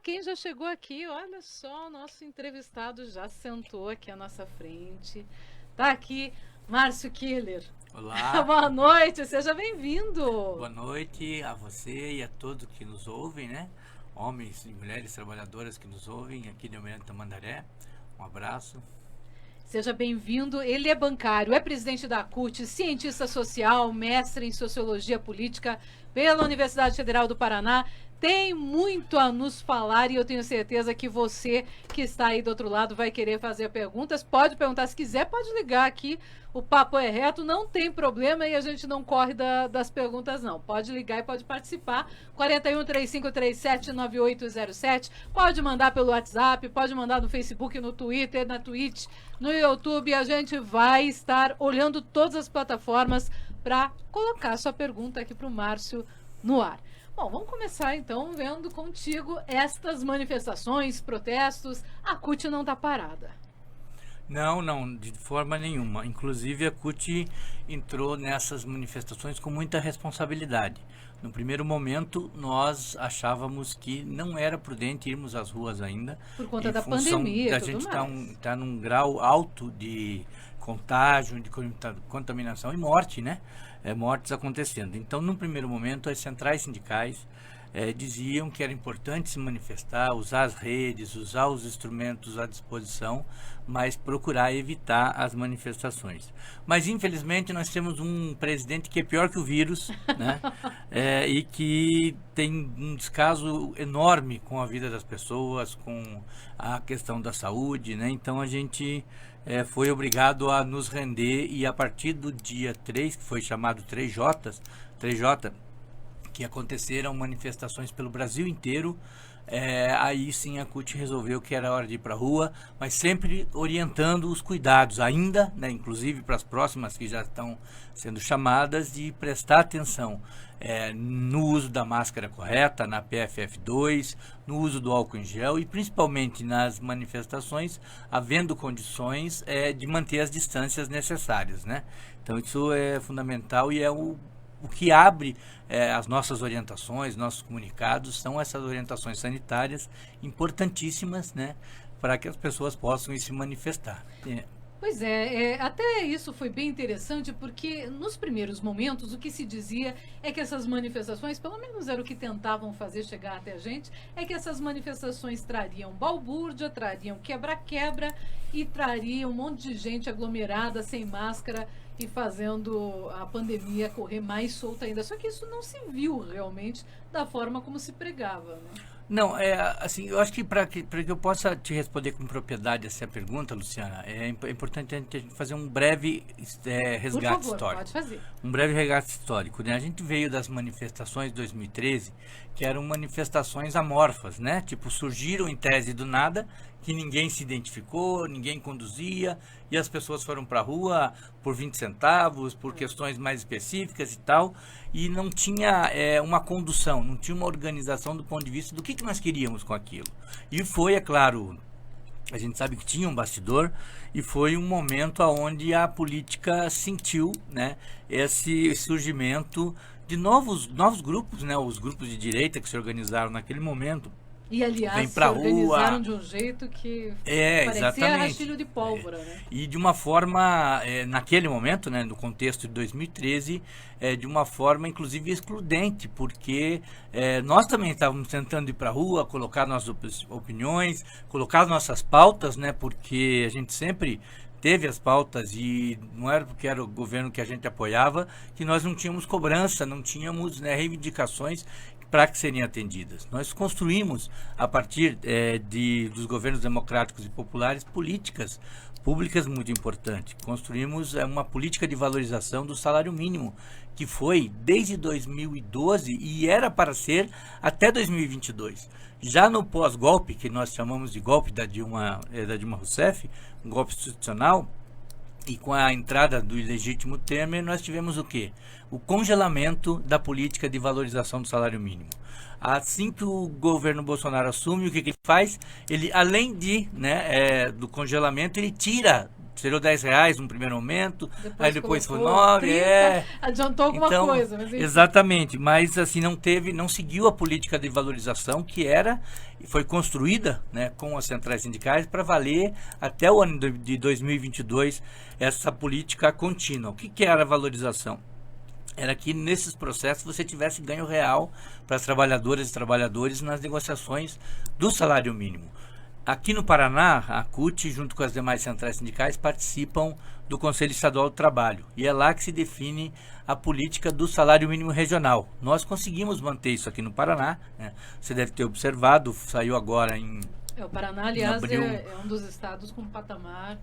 quem já chegou aqui, olha só, o nosso entrevistado já sentou aqui à nossa frente. Tá aqui, Márcio Killer. Olá, Boa noite, seja bem-vindo. boa noite a você e a todos que nos ouvem, né? Homens e mulheres trabalhadoras que nos ouvem aqui de Almirante Tamandaré. Um abraço. Seja bem-vindo. Ele é bancário, é presidente da CUT, cientista social, mestre em sociologia política pela Universidade Federal do Paraná. Tem muito a nos falar e eu tenho certeza que você que está aí do outro lado vai querer fazer perguntas. Pode perguntar se quiser, pode ligar aqui. O papo é reto, não tem problema e a gente não corre das perguntas, não. Pode ligar e pode participar. 41-3537-9807. Pode mandar pelo WhatsApp, pode mandar no Facebook, no Twitter, na Twitch, no YouTube. A gente vai estar olhando todas as plataformas para colocar sua pergunta aqui para o Márcio no ar. Bom, vamos começar então vendo contigo estas manifestações, protestos. A CUT não está parada. Não, de forma nenhuma. Inclusive a CUT entrou nessas manifestações com muita responsabilidade. No primeiro momento, nós achávamos que não era prudente irmos às ruas ainda, Por conta em da função pandemia da e tudo gente mais. tá num grau alto de contágio, de contaminação e morte, né? Mortes acontecendo. Então, no primeiro momento, as centrais sindicais diziam que era importante se manifestar, usar as redes, usar os instrumentos à disposição, mas procurar evitar as manifestações. Mas, infelizmente, nós temos um presidente que é pior que o vírus, né? E que tem um descaso enorme com a vida das pessoas, com a questão da saúde, né? Então, a gente foi obrigado a nos render e a partir do dia 3, que foi chamado 3J, que aconteceram manifestações pelo Brasil inteiro, aí sim a CUT resolveu que era hora de ir para a rua, mas sempre orientando os cuidados ainda, né, inclusive para as próximas que já estão sendo chamadas, de prestar atenção no uso da máscara correta, na PFF2, no uso do álcool em gel e principalmente nas manifestações, havendo condições de manter as distâncias necessárias, né? Então isso é fundamental e é o que abre as nossas orientações, nossos comunicados, são essas orientações sanitárias importantíssimas, né, para que as pessoas possam ir se manifestar. Pois é, até isso foi bem interessante, porque nos primeiros momentos o que se dizia é que essas manifestações, pelo menos era o que tentavam fazer chegar até a gente, é que essas manifestações trariam balbúrdia, trariam quebra-quebra e trariam um monte de gente aglomerada, sem máscara e fazendo a pandemia correr mais solta ainda. Só que isso não se viu realmente da forma como se pregava, né? Não, assim, eu acho que para que eu possa te responder com propriedade essa pergunta, Luciana, é importante a gente fazer um breve Por resgate favor, histórico. pode fazer. Um breve resgate histórico, né? A gente veio das manifestações de 2013, que eram manifestações amorfas, né? Tipo, surgiram em tese do nada, que ninguém se identificou, ninguém conduzia, e as pessoas foram para a rua por 20 centavos, por questões mais específicas e tal, e não tinha uma condução, não tinha uma organização do ponto de vista do que nós queríamos com aquilo. E foi, é claro, a gente sabe que tinha um bastidor e foi um momento onde a política sentiu, né, esse surgimento de novos grupos, né, os grupos de direita que se organizaram naquele momento. E, aliás, Vem se pra organizaram rua. de um jeito que parecia Exatamente. rastilho de pólvora, né? E de uma forma, naquele momento, né, no contexto de 2013, de uma forma inclusive excludente, porque nós também estávamos tentando ir para a rua, colocar nossas opiniões, colocar nossas pautas, né, porque a gente sempre teve as pautas e não era porque era o governo que a gente apoiava que nós não tínhamos cobrança, não tínhamos, né, reivindicações para que seriam atendidas. Nós construímos, a partir dos governos democráticos e populares, políticas públicas muito importantes. Construímos uma política de valorização do salário mínimo, que foi desde 2012 e era para ser até 2022. Já no pós-golpe, que nós chamamos de golpe da Dilma Rousseff, um golpe institucional, e com a entrada do ilegítimo Temer, nós tivemos o quê? O congelamento da política de valorização do salário mínimo. Assim que o governo Bolsonaro assume, o que ele faz? Ele, além do congelamento, ele tira tirou R$10 no primeiro momento, aí depois foi colocou 9, 30, adiantou alguma então, coisa. Mas enfim. exatamente, mas assim não seguiu a política de valorização que foi construída, né, com as centrais sindicais para valer até o ano de 2022 essa política contínua. O que era a valorização? Era que nesses processos você tivesse ganho real para as trabalhadoras e trabalhadores nas negociações do salário mínimo. Aqui no Paraná, a CUT, junto com as demais centrais sindicais, participam do Conselho Estadual do Trabalho. E é lá que se define a política do salário mínimo regional. Nós conseguimos manter isso aqui no Paraná, né? Você deve ter observado, saiu agora em... O Paraná, aliás, é um dos estados com patamar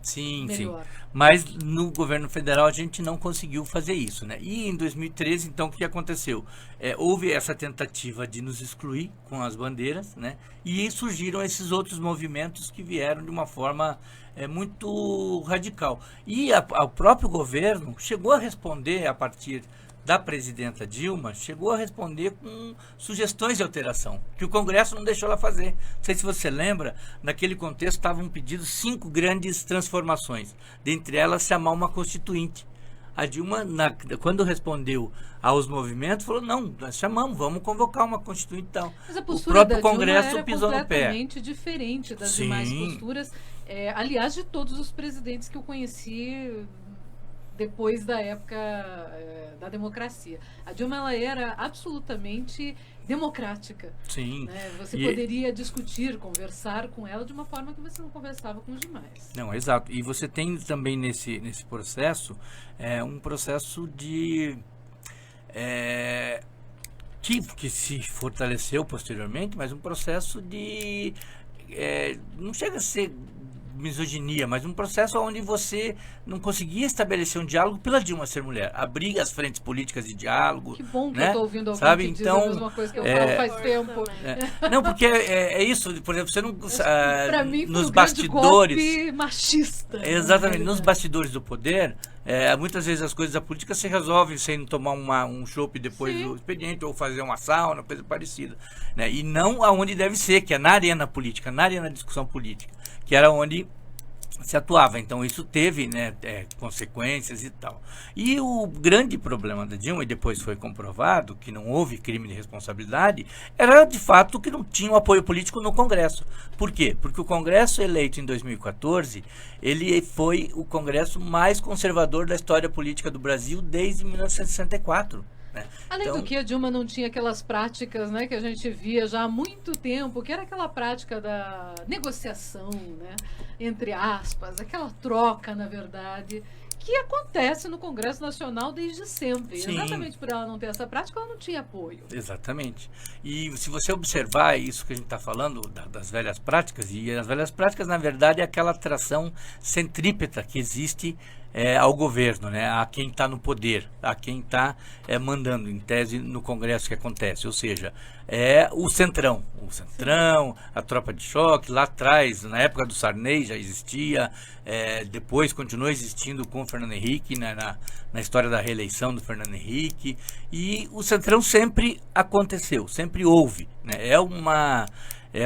melhor. Mas no governo federal a gente não conseguiu fazer isso, né? E em 2013, então, o que aconteceu? Houve essa tentativa de nos excluir com as bandeiras, né? E surgiram esses outros movimentos que vieram de uma forma muito radical. E o próprio governo chegou a responder a partir da presidenta Dilma, chegou a responder com sugestões de alteração, que o Congresso não deixou ela fazer. Não sei se você lembra, naquele contexto estavam pedidos 5 grandes transformações, dentre elas chamar uma constituinte. A Dilma, quando respondeu aos movimentos, falou, não, nós chamamos, vamos convocar uma constituinte e tal. Mas a o próprio Congresso era pisou no pé. Completamente diferente das demais posturas, aliás, de todos os presidentes que eu conheci depois da época da democracia. A Dilma, ela era absolutamente democrática. Sim. Né? Você poderia discutir, conversar com ela de uma forma que você não conversava com os demais. Não, exato. E você tem também nesse processo um processo de... que se fortaleceu posteriormente, mas um processo de... não chega a ser misoginia, mas um processo onde você não conseguia estabelecer um diálogo pela Dilma ser mulher, abrir as frentes políticas de diálogo. Que bom que né? eu estou ouvindo alguém Sabe? que diz Então, a mesma coisa que eu falo faz tempo. Não, porque é isso, por exemplo, você não... Pra mim foi nos um bastidores... golpe machista. Exatamente, nos bastidores do poder, muitas vezes as coisas da política se resolvem sem tomar um chopp depois do expediente, ou fazer uma sauna, coisa parecida. Né? E não aonde deve ser, que é na arena política, na arena da discussão política, que era onde se atuava. Então isso teve, né, consequências e tal. E o grande problema da Dilma, e depois foi comprovado que não houve crime de responsabilidade, era de fato que não tinha um apoio político no Congresso. Por quê? Porque o Congresso eleito em 2014, ele foi o Congresso mais conservador da história política do Brasil desde 1964. Né? Além do que a Dilma não tinha aquelas práticas, né, que a gente via já há muito tempo, que era aquela prática da negociação, né, entre aspas, aquela troca, na verdade, que acontece no Congresso Nacional desde sempre. Sim. Exatamente por ela não ter essa prática, ela não tinha apoio. Exatamente. E se você observar isso que a gente está falando, das velhas práticas, e as velhas práticas, na verdade, é aquela atração centrípeta que existe ao governo, né, a quem está no poder, a quem está mandando, em tese, no Congresso que acontece. Ou seja, o centrão, a tropa de choque, lá atrás, na época do Sarney já existia, depois continuou existindo com o Fernando Henrique, né, na história da reeleição do Fernando Henrique, e o centrão sempre aconteceu, sempre houve, né,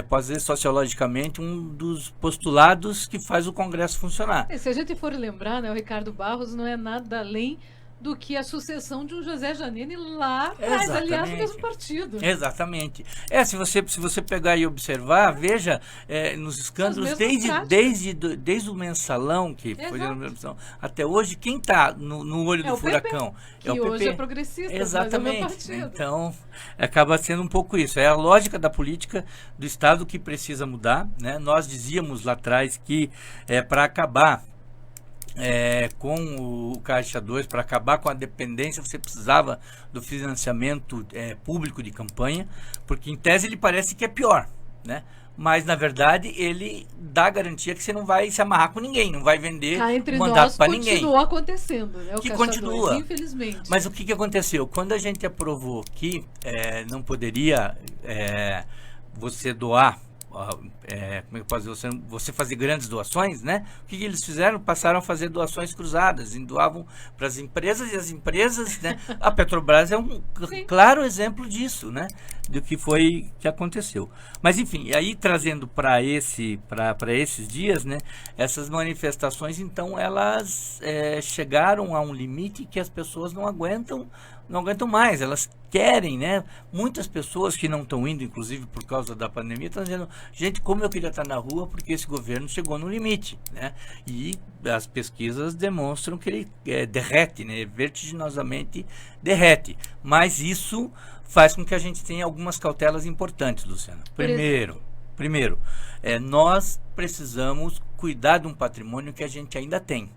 pode dizer sociologicamente, um dos postulados que faz o Congresso funcionar. Se a gente for lembrar, né, o Ricardo Barros não é nada além do que a sucessão de um José Janine lá atrás, aliás, do mesmo partido. Exatamente. Se você pegar e observar, veja, nos escândalos, desde o mensalão, que foi a mensalão, até hoje, quem está no olho do furacão? Que o PP. Hoje é progressista, exatamente. Mas é o meu partido. Então, acaba sendo um pouco isso. É a lógica da política do Estado que precisa mudar. Né? Nós dizíamos lá atrás que para acabar com o Caixa 2, para acabar com a dependência, você precisava do financiamento público de campanha, porque em tese ele parece que é pior, né? Mas na verdade ele dá garantia que você não vai se amarrar com ninguém, não vai vender mandato para ninguém. Continua acontecendo, né? O que Caixa continua, 2, infelizmente. Mas o que aconteceu? Quando a gente aprovou que não poderia você doar, como é que eu posso dizer, você fazer grandes doações, né? O que eles fizeram? Passaram a fazer doações cruzadas, e doavam para as empresas, e as empresas, né? A Petrobras é um claro exemplo disso, né? do que aconteceu. Mas enfim, aí trazendo para esses dias, né, essas manifestações, então elas chegaram a um limite que as pessoas não aguentam mais, elas querem, né? Muitas pessoas que não estão indo, inclusive por causa da pandemia, estão dizendo, gente, como eu queria estar na rua, porque esse governo chegou no limite, né? E as pesquisas demonstram que ele derrete, né? Vertiginosamente derrete. Mas isso faz com que a gente tenha algumas cautelas importantes, Luciana. Primeiro, nós precisamos cuidar de um patrimônio que a gente ainda tem,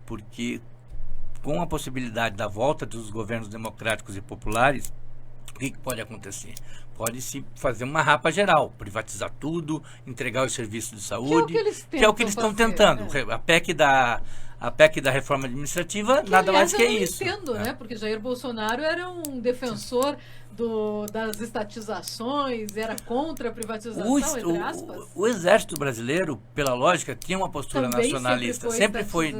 porque com a possibilidade da volta dos governos democráticos e populares, o que pode acontecer? Pode-se fazer uma rapa geral, privatizar tudo, entregar os serviços de saúde, que é o que eles estão tentando. A PEC da reforma administrativa, nada mais que isso. Eu entendo, né? Porque Jair Bolsonaro era um defensor das estatizações, era contra a privatização, entre aspas. O Exército Brasileiro, pela lógica, tinha uma postura também nacionalista. Sempre foi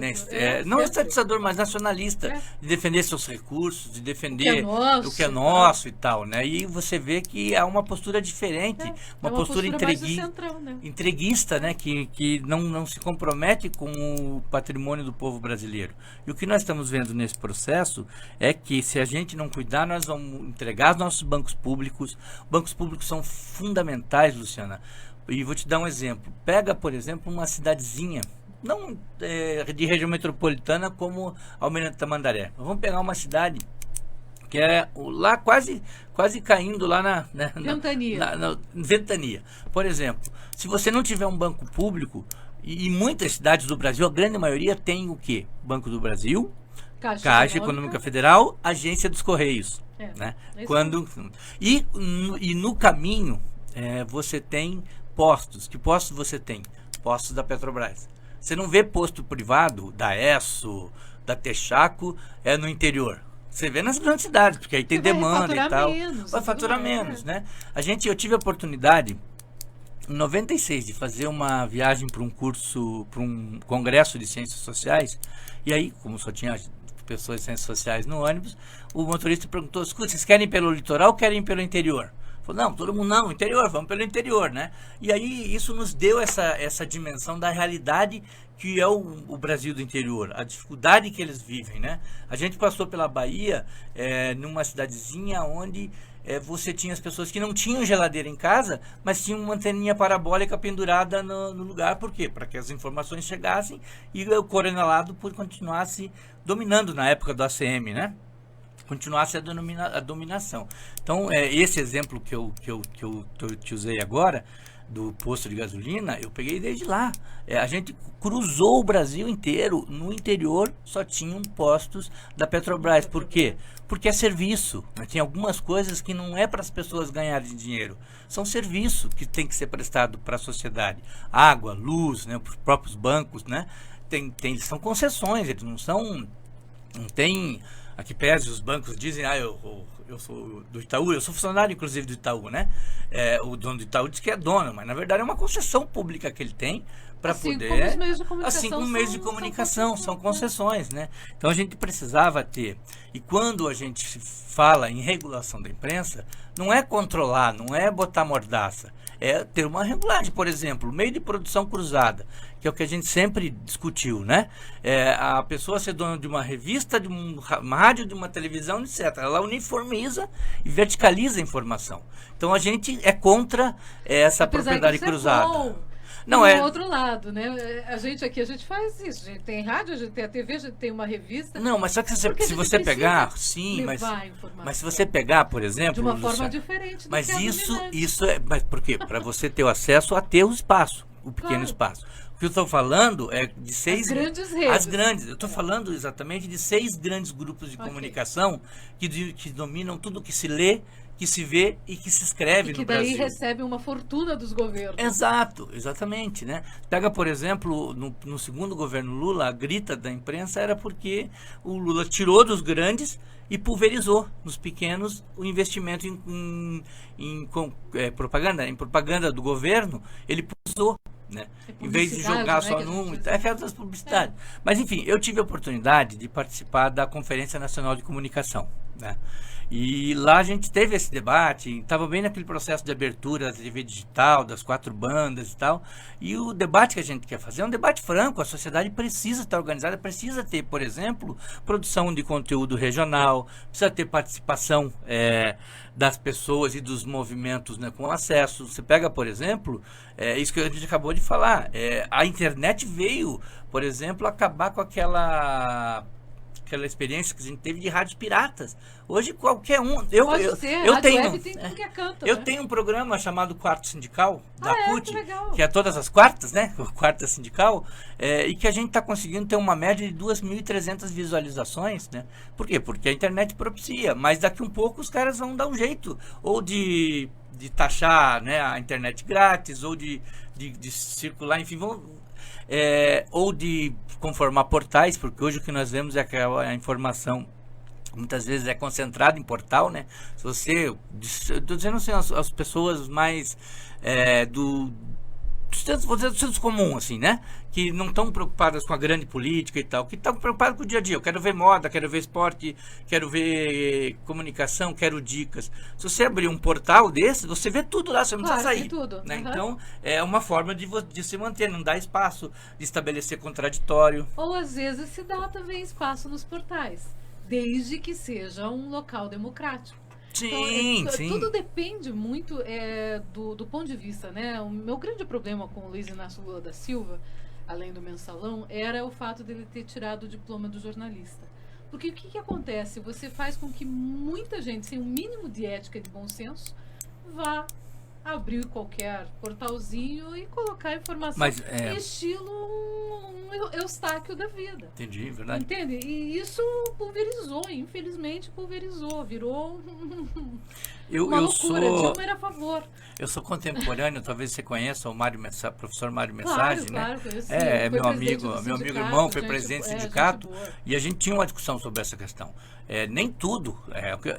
não estatizador, mas nacionalista, de defender seus recursos, de defender o que é nosso e tal, né? E você vê que há uma postura diferente, uma postura entreguista, né? Que não se compromete com o patrimônio do povo brasileiro. E o que nós estamos vendo nesse processo é que, se a gente não cuidar, nós vamos entregar os nossos bancos públicos. Bancos públicos são fundamentais, Luciana. E vou te dar um exemplo. Pega, por exemplo, uma cidadezinha, não de região metropolitana como Almirante Tamandaré. Vamos pegar uma cidade que é lá quase caindo lá na Ventania. Por exemplo, se você não tiver um banco público, e em muitas cidades do Brasil, a grande maioria tem o quê? Banco do Brasil, Caixa Econômica Federal, Agência dos Correios. Né? E no caminho você tem postos. Que postos você tem? Postos da Petrobras. Você não vê posto privado da Esso, da Texaco, no interior. Você vê nas grandes cidades, porque aí tem demanda e tal. Vai faturar menos, né? Eu tive a oportunidade em 96 de fazer uma viagem para um congresso de ciências sociais, e aí, como só tinha pessoas de ciências sociais no ônibus, o motorista perguntou: escuta, vocês querem ir pelo litoral ou querem ir pelo interior? Falou: não, todo mundo não, interior, vamos pelo interior, né? E aí isso nos deu essa dimensão da realidade que é o Brasil do interior, a dificuldade que eles vivem, né? A gente passou pela Bahia, numa cidadezinha onde você tinha as pessoas que não tinham geladeira em casa, mas tinham uma anteninha parabólica pendurada no lugar. Por quê? Para que as informações chegassem e o coronelado continuasse dominando na época do ACM, né? Continuasse a dominação. Então, esse exemplo que eu te usei agora, do posto de gasolina, eu peguei desde lá. A gente cruzou o Brasil inteiro. No interior só tinham postos da Petrobras. Por quê? Porque é serviço, né? Tem algumas coisas que não é para as pessoas ganharem dinheiro. São serviço que tem que ser prestado para a sociedade. Água, luz, né? Os próprios bancos, né? São concessões, eles não são... Não tem... Aqui pese os bancos dizem, eu sou do Itaú, eu sou funcionário inclusive do Itaú, né? O dono do Itaú diz que é dono, mas na verdade é uma concessão pública que ele tem para poder... Como os meios de comunicação, assim como meios de comunicação, são concessões, né? Então a gente precisava ter. E quando a gente fala em regulação da imprensa, não é controlar, não é botar mordaça, é ter uma regulagem. Por exemplo, meio de produção cruzada, que é o que a gente sempre discutiu, né? A pessoa ser dona de uma revista, de uma rádio, de uma televisão, etc. Ela uniformiza e verticaliza a informação. Então a gente é contra essa propriedade cruzada. Não é outro lado, né? A gente faz isso. A gente tem rádio, a gente tem a TV, a gente tem uma revista. Não, mas só que se você pegar, sim, mas se você pegar, por exemplo, de uma forma diferente. Mas isso é, mas por quê? Para você ter o acesso a ter o espaço, o pequeno espaço. O que eu estou falando é de 6 grandes redes. As grandes. Eu estou falando exatamente de 6 grandes grupos de comunicação que dominam tudo que se lê, que se vê e que se escreve no Brasil. Que daí recebe uma fortuna dos governos. Exatamente, né? Pega, por exemplo, no segundo governo Lula, a grita da imprensa era porque o Lula tirou dos grandes e pulverizou nos pequenos o investimento em propaganda do governo, ele pulverizou. Né? Em vez de jogar só num, aquelas publicidades. Mas enfim, eu tive a oportunidade de participar da Conferência Nacional de Comunicação, né? E lá a gente teve esse debate, estava bem naquele processo de abertura da TV digital, das 4 bandas e tal, e o debate que a gente quer fazer é um debate franco. A sociedade precisa estar organizada, precisa ter, por exemplo, produção de conteúdo regional, precisa ter participação das pessoas e dos movimentos, né, com acesso. Você pega, por exemplo, isso que a gente acabou de falar, a internet veio, por exemplo, acabar com aquela experiência que a gente teve de rádios piratas. Hoje qualquer um. Eu tenho. Web tem tudo que é canto, eu né? tenho um programa chamado Quarto Sindical, da CUT, que é todas as quartas, né? O Quarta Sindical, e que a gente está conseguindo ter uma média de 2.300 visualizações, né? Por quê? Porque a internet propicia, mas daqui um pouco os caras vão dar um jeito, ou de taxar, né, a internet grátis, ou de circular, enfim, ou de conformar portais, porque hoje o que nós vemos é que a informação muitas vezes é concentrada em portal, né? Se você, estou dizendo assim, as pessoas mais do senso comum, assim, né? Que não estão preocupadas com a grande política e tal, que estão preocupadas com o dia a dia. Eu quero ver moda, quero ver esporte, quero ver comunicação, quero dicas. Se você abrir um portal desse, você vê tudo lá, você não precisa sair. Tudo. Né? Uhum. Então, é uma forma de se manter, não dá espaço, de estabelecer contraditório. Ou às vezes se dá também espaço nos portais, desde que seja um local democrático. Sim, então, sim. Tudo depende muito do ponto de vista, né? O meu grande problema com o Luiz Inácio Lula da Silva, além do mensalão, era o fato dele ter tirado o diploma do jornalista. Porque o que acontece? Você faz com que muita gente, sem o mínimo de ética e de bom senso, vá abrir qualquer portalzinho e colocar informação estilo um Eustáquio da vida. Entendi, verdade. Entende? E isso pulverizou, infelizmente pulverizou, virou uma loucura. Dilma era a favor. Eu sou contemporâneo, talvez você conheça o professor Mário Claro, Message, né? claro, conheci. Meu amigo irmão, foi presidente do sindicato, e a gente tinha uma discussão sobre essa questão. Nem tudo,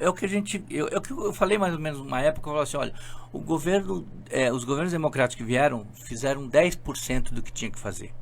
o que a gente, eu falei mais ou menos numa época, eu falei assim, olha, os governos democráticos que vieram fizeram 10% do que tinha que fazer.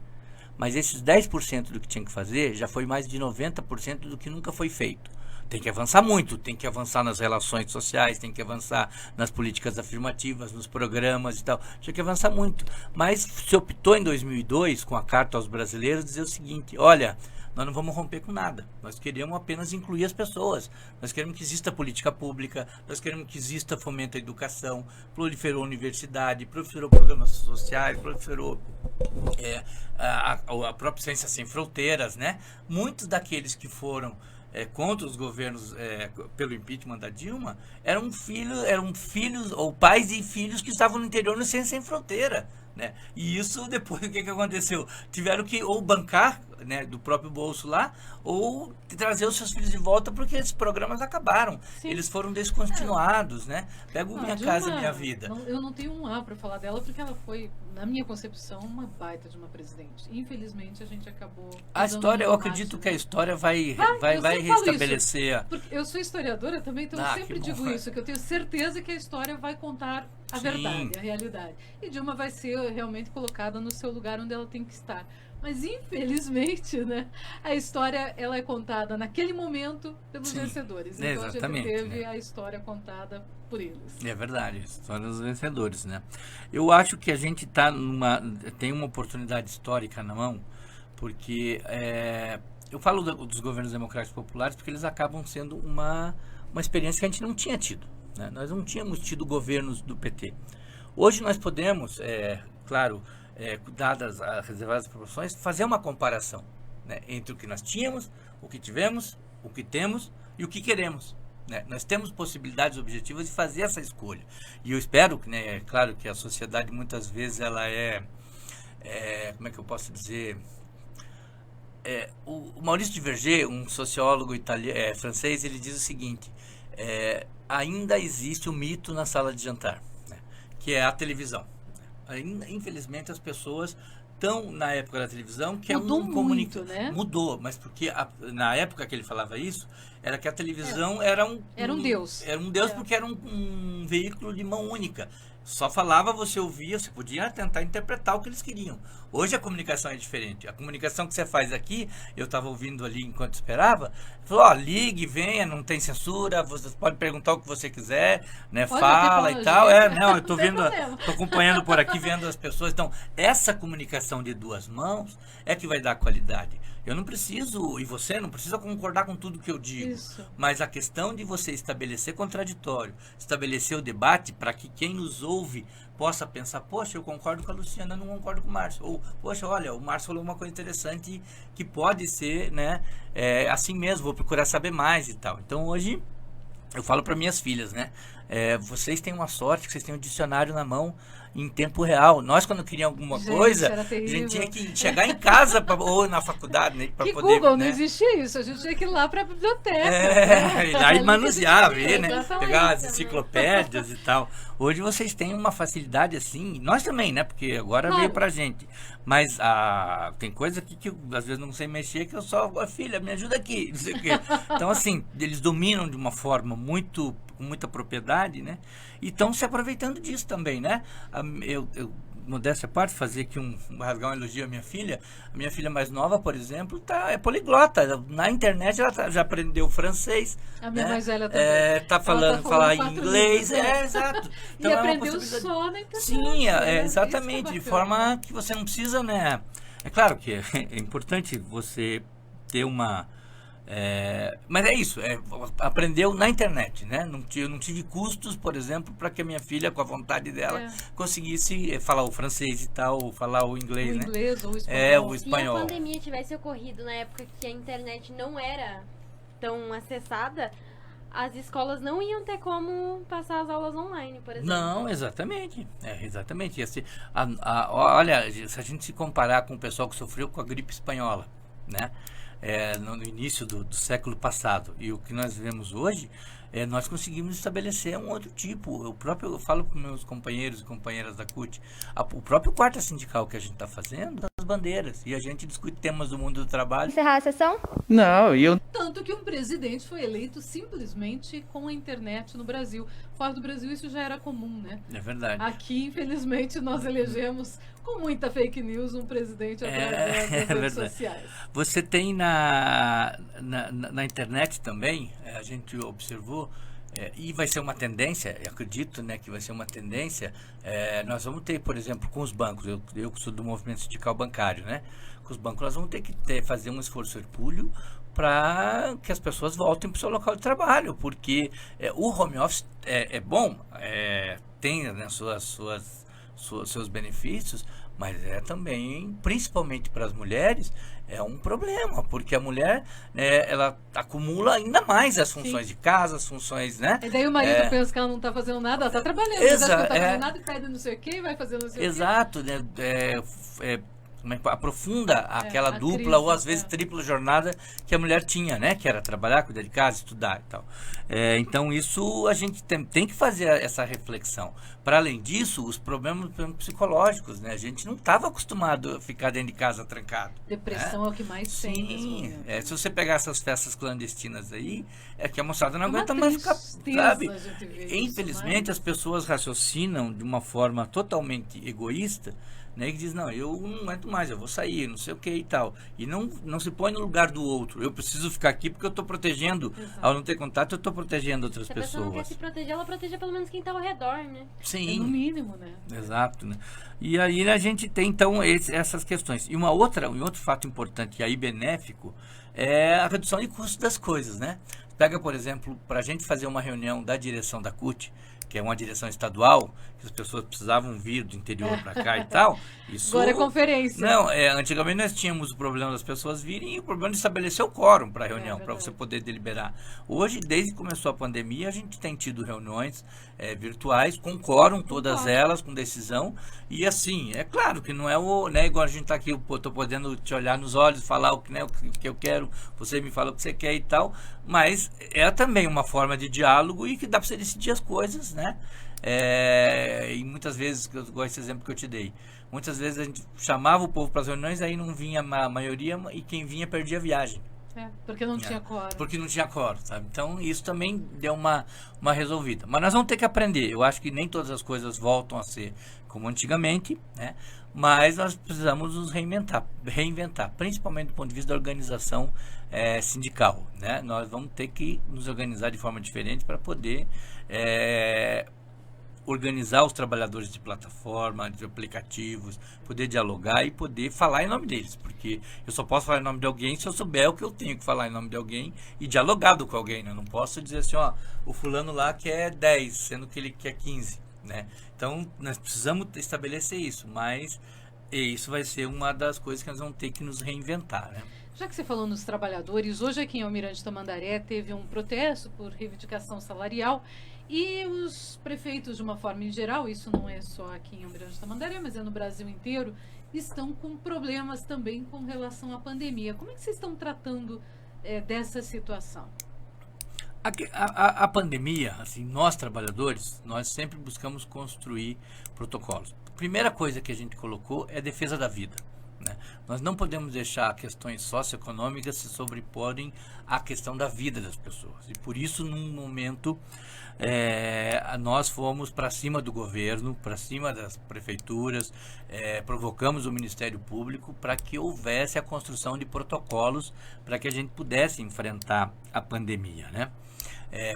Mas esses 10% do que tinha que fazer já foi mais de 90% do que nunca foi feito. Tem que avançar muito, tem que avançar nas relações sociais, tem que avançar nas políticas afirmativas, nos programas e tal. Tinha que avançar muito. Mas se optou em 2002, com a Carta aos Brasileiros, dizer o seguinte, olha, nós não vamos romper com nada. Nós queremos apenas incluir as pessoas. Nós queremos que exista política pública, nós queremos que exista fomento à educação, proliferou a universidade, proliferou programas sociais, proliferou a própria Ciência Sem Fronteiras, né? Muitos daqueles que foram contra os governos pelo impeachment da Dilma eram filhos ou pais e filhos que estavam no interior no Ciência Sem Fronteira, né? E isso depois o que aconteceu? Tiveram que ou bancar, né, do próprio bolso lá, ou trazer os seus filhos de volta porque esses programas acabaram. Sim. Eles foram descontinuados, né? Pega Minha Casa Minha Vida. Eu não tenho um A para falar dela porque ela foi, na minha concepção, uma baita de uma presidente. Infelizmente a gente acabou. A história, eu acredito que a história vai restabelecer. Porque eu sou historiadora também, então eu sempre digo isso, que eu tenho certeza que a história vai contar a verdade, a realidade. E Dilma vai ser realmente colocada no seu lugar onde ela tem que estar. Mas, infelizmente, né, a história ela é contada naquele momento pelos vencedores. Então, exatamente, a gente teve a história contada por eles. É verdade, a história dos vencedores, né? Eu acho que a gente tem uma oportunidade histórica na mão, porque eu falo dos governos democráticos populares porque eles acabam sendo uma experiência que a gente não tinha tido, né? Nós não tínhamos tido governos do PT. Hoje nós podemos, claro, dadas as reservadas proporções, fazer uma comparação, né, entre o que nós tínhamos, o que tivemos, o que temos e o que queremos, né? Nós temos possibilidades objetivas de fazer essa escolha. E eu espero que, né, claro que a sociedade muitas vezes ela como é que eu posso dizer? O Maurício de Verger, um sociólogo francês, ele diz o seguinte, ainda existe o mito na sala de jantar, né, que é a televisão. Infelizmente as pessoas estão na época da televisão que mudou muito, né? Mudou, mas porque na época que ele falava isso era que a televisão era um Deus. Era um Deus porque era um veículo de mão única. Só falava, você ouvia, você podia tentar interpretar o que eles queriam. Hoje a comunicação é diferente. A comunicação que você faz aqui, eu estava ouvindo ali enquanto esperava, falou, ó, ligue, venha, não tem censura, você pode perguntar o que você quiser, né? Fala e tal. Não, eu tô vendo, tô acompanhando por aqui, vendo as pessoas. Então, essa comunicação de duas mãos é que vai dar qualidade. Eu não preciso, e você não precisa concordar com tudo que eu digo. Isso. Mas a questão de você estabelecer contraditório, estabelecer o debate para que quem nos ouve possa pensar, poxa, eu concordo com a Luciana, não concordo com o Márcio. Ou, poxa, olha, o Márcio falou uma coisa interessante que pode ser, né, assim mesmo, vou procurar saber mais e tal. Então hoje eu falo para minhas filhas, né, vocês têm uma sorte que vocês têm um dicionário na mão em tempo real. Nós, quando queríamos alguma coisa, a gente tinha que chegar em casa ou na faculdade, né, para poder... Google, né? não existia isso. A gente tinha que ir lá para a biblioteca. Ir lá e manusear, ver, né? Exatamente. Pegar as enciclopédias e tal. Hoje vocês têm uma facilidade assim, nós também, né? Porque agora veio pra gente. Mas tem coisa aqui que eu, às vezes não sei mexer, que eu só, filha, me ajuda aqui, não sei o quê. Então, assim, eles dominam de uma forma com muita propriedade, né? E estão se aproveitando disso também, né? Eu modéstia à parte, fazer aqui rasgar um elogio à minha filha. A minha filha mais nova, por exemplo, é poliglota. Na internet ela já aprendeu francês. A minha, né, mais velha também. Tá falando falar inglês. Exato. Então, e aprendeu só na internet. Sim, exatamente. De forma que você não precisa, né? É claro que é importante você ter uma... mas é isso, aprendeu na internet, né? Eu não tive custos, por exemplo, para que a minha filha, com a vontade dela, conseguisse falar o francês e tal, falar o inglês, né? O inglês ou o espanhol. O espanhol. Se a pandemia tivesse ocorrido na época que a internet não era tão acessada, as escolas não iam ter como passar as aulas online, por exemplo. Não, exatamente. Exatamente. Olha, se a gente se comparar com o pessoal que sofreu com a gripe espanhola, né? No início do século passado, e o que nós vemos hoje, nós conseguimos estabelecer um outro tipo. Eu falo para meus companheiros e companheiras da CUT, o próprio quarto sindical que a gente está fazendo, as bandeiras, e a gente discute temas do mundo do trabalho. Encerrar a sessão? Não, Tanto que um presidente foi eleito simplesmente com a internet no Brasil. Fora do Brasil isso já era comum, né? É verdade. Aqui, infelizmente, nós elegemos com muita fake news um presidente através das redes sociais. Você tem na internet também, a gente observou, e vai ser uma tendência, eu acredito, né, que vai ser uma tendência, nós vamos ter, por exemplo, com os bancos, eu que sou do movimento sindical bancário, né, com os bancos nós vamos ter que fazer um esforço hercúleo para que as pessoas voltem para o seu local de trabalho, porque o home office é bom, tem, né, seus benefícios, mas também, principalmente para as mulheres, é um problema, porque a mulher, ela acumula ainda mais as funções de casa, as funções, né? E daí o marido pensa que ela não está fazendo nada, ela está trabalhando, ela não está fazendo nada e pede não sei o quê, e vai fazendo não sei o quê. Exato, né? Aprofunda aquela dupla crise, ou às vezes tripla jornada que a mulher tinha, né? Que era trabalhar, cuidar de casa, estudar e tal. Então isso a gente tem que fazer essa reflexão. Para além disso, os problemas psicológicos, né? A gente não estava acostumado a ficar dentro de casa trancado. Depressão é o que mais tem. Sim, se você pegar essas festas clandestinas aí, que a moçada não aguenta mais ficar, sabe? Infelizmente as pessoas raciocinam de uma forma totalmente egoísta, né, que diz, não, eu não aguento mais, eu vou sair, não sei o que e tal. E não se põe no lugar do outro. Eu preciso ficar aqui porque eu estou protegendo. Exato. Ao não ter contato, eu estou protegendo outras pessoas. Se a pessoa não quer se proteger, ela protege pelo menos quem está ao redor, né? Sim. No mínimo, né? Exato, né? E aí a gente tem, então, essas questões. E um outro fato importante e aí benéfico é a redução de custos das coisas, né? Pega, por exemplo, para a gente fazer uma reunião da direção da CUT, que é uma direção estadual, que as pessoas precisavam vir do interior para cá e tal. Isso, agora é conferência. Não, antigamente nós tínhamos o problema das pessoas virem e o problema de estabelecer o quórum para a reunião, para você poder deliberar. Hoje, desde que começou a pandemia, a gente tem tido reuniões virtuais, com quórum, todas elas, com decisão. E assim, é claro que não é igual a gente está aqui, eu estou podendo te olhar nos olhos, falar o que eu quero, você me fala o que você quer e tal, mas é também uma forma de diálogo e que dá para você decidir as coisas, né? E muitas vezes, eu gosto desse exemplo que eu te dei, muitas vezes a gente chamava o povo para as reuniões, aí não vinha a maioria e quem vinha perdia a viagem. Porque não tinha quórum. Porque não tinha quórum, sabe? Então, isso também deu uma resolvida. Mas nós vamos ter que aprender. Eu acho que nem todas as coisas voltam a ser como antigamente, né? Mas nós precisamos nos reinventar, principalmente do ponto de vista da organização sindical, né? Nós vamos ter que nos organizar de forma diferente para poder organizar os trabalhadores de plataforma, de aplicativos, poder dialogar e poder falar em nome deles, porque eu só posso falar em nome de alguém se eu souber o que eu tenho que falar em nome de alguém e dialogado com alguém, né? Eu não posso dizer assim, ó, o fulano lá quer 10, sendo que ele quer 15, né? Então, nós precisamos estabelecer isso, mas isso vai ser uma das coisas que nós vamos ter que nos reinventar, né? Já que você falou nos trabalhadores, hoje aqui em Almirante Tamandaré teve um protesto por reivindicação salarial e os prefeitos, de uma forma em geral, isso não é só aqui em Almirante Tamandaré, mas é no Brasil inteiro, estão com problemas também com relação à pandemia. Como é que vocês estão tratando dessa situação? A pandemia, assim, nós trabalhadores, nós sempre buscamos construir protocolos. A primeira coisa que a gente colocou é a defesa da vida, né? Nós não podemos deixar questões socioeconômicas se sobreporem à questão da vida das pessoas. E por isso, num momento, nós fomos para cima do governo, para cima das prefeituras, provocamos o Ministério Público para que houvesse a construção de protocolos para que a gente pudesse enfrentar a pandemia, né?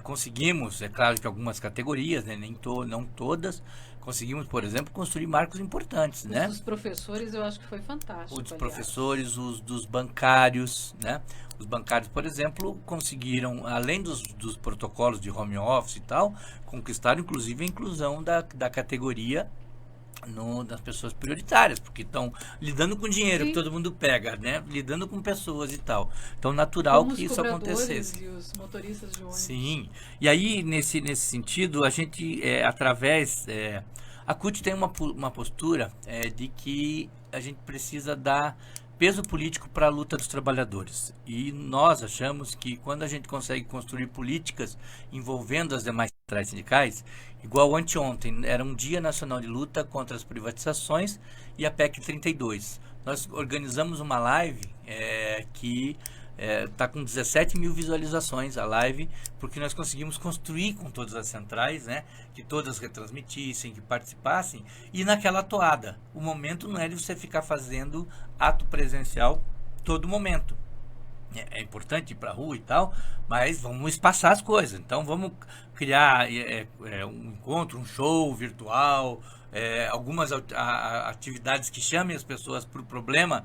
Conseguimos, é claro que algumas categorias, né, não todas, conseguimos, por exemplo, construir marcos importantes, né? Os professores, eu acho que foi fantástico. Os professores, os dos bancários, né? Os bancários, por exemplo, conseguiram, além dos protocolos de home office e tal, conquistaram inclusive a inclusão da categoria das pessoas prioritárias, porque estão lidando com dinheiro que todo mundo pega, né? Lidando com pessoas e tal. Então, natural como que isso acontecesse. E os motoristas de ônibus. Sim. E aí, nesse sentido, a gente, através... a CUT tem uma postura de que a gente precisa dar peso político para a luta dos trabalhadores. E nós achamos que quando a gente consegue construir políticas envolvendo as demais centrais sindicais, igual anteontem, era um Dia Nacional de Luta contra as Privatizações e a PEC 32. Nós organizamos uma live que está com 17 mil visualizações a live, porque nós conseguimos construir com todas as centrais, né, que todas retransmitissem, que participassem, e naquela toada. O momento não é de você ficar fazendo ato presencial todo momento. É importante ir para a rua e tal, mas vamos espaçar as coisas. Então vamos criar um encontro, um show virtual, algumas atividades que chamem as pessoas para o problema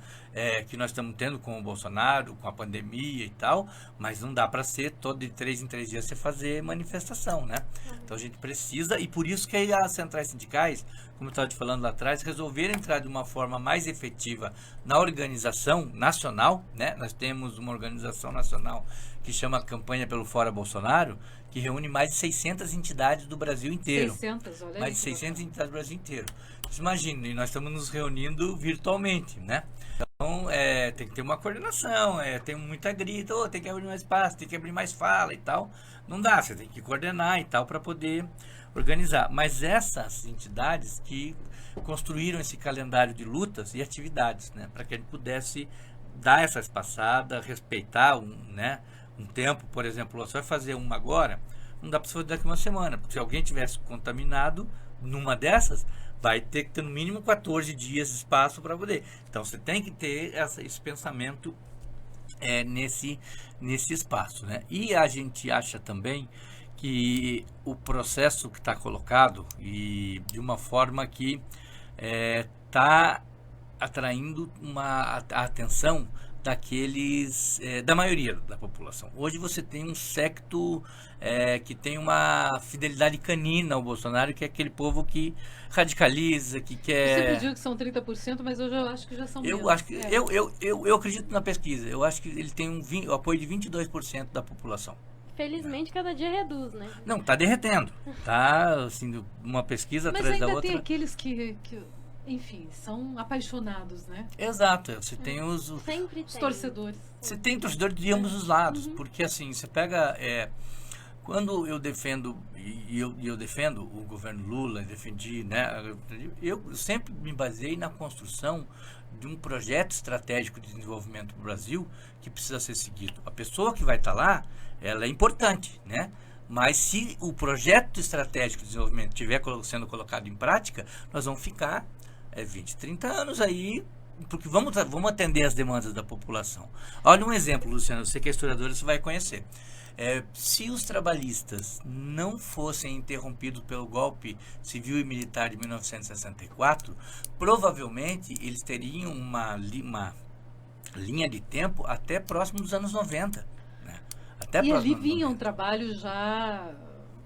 que nós estamos tendo com o Bolsonaro, com a pandemia e tal, mas não dá para ser todo de 3 em 3 dias você fazer manifestação, né? Então a gente precisa, e por isso que as centrais sindicais, como eu estava te falando lá atrás, resolveram entrar de uma forma mais efetiva na organização nacional, né? Nós temos uma organização nacional que chama Campanha pelo Fora Bolsonaro, que reúne mais de 600 entidades do Brasil inteiro. 600, olha aí. Mais de 600 entidades do Brasil inteiro. Imagina, nós estamos nos reunindo virtualmente, né? Então, tem que ter uma coordenação, tem muita grita, tem que abrir mais espaço, tem que abrir mais fala e tal. Não dá, você tem que coordenar e tal para poder organizar. Mas essas entidades que construíram esse calendário de lutas e atividades, né? Para que a gente pudesse dar essa espaçada, respeitar um tempo, por exemplo, você vai fazer uma agora, não dá para você fazer daqui uma semana, porque se alguém tivesse contaminado numa dessas, vai ter que ter no mínimo 14 dias de espaço para poder. Então você tem que ter esse pensamento nesse espaço, né? E a gente acha também que o processo que está colocado e de uma forma que está atraindo a atenção da maioria da população. Hoje você tem um séquito que tem uma fidelidade canina ao Bolsonaro, que é aquele povo que radicaliza, que quer... Você pediu que são 30%, mas hoje eu acho que já são menos. Eu acredito na pesquisa. Eu acho que ele tem o apoio de 22% da população. Felizmente, cada dia reduz, né? Não, tá derretendo. Tá, assim, uma pesquisa mas atrás da outra. Mas ainda tem aqueles que enfim, são apaixonados, né? Exato. Você tem os torcedores. Você tem torcedores de ambos os lados, porque assim, você pega... Quando eu defendo, eu defendo o governo Lula, defendi, né, eu sempre me baseei na construção de um projeto estratégico de desenvolvimento do Brasil que precisa ser seguido. A pessoa que vai estar lá, ela é importante, né? Mas se o projeto estratégico de desenvolvimento estiver sendo colocado em prática, nós vamos ficar 20, 30 anos aí, porque vamos atender as demandas da população. Olha um exemplo, Luciano, você que é historiador, você vai conhecer. Se os trabalhistas não fossem interrompidos pelo golpe civil e militar de 1964, provavelmente eles teriam uma linha de tempo até próximo dos anos 90. Né? Até e ali próximo vinha um trabalho já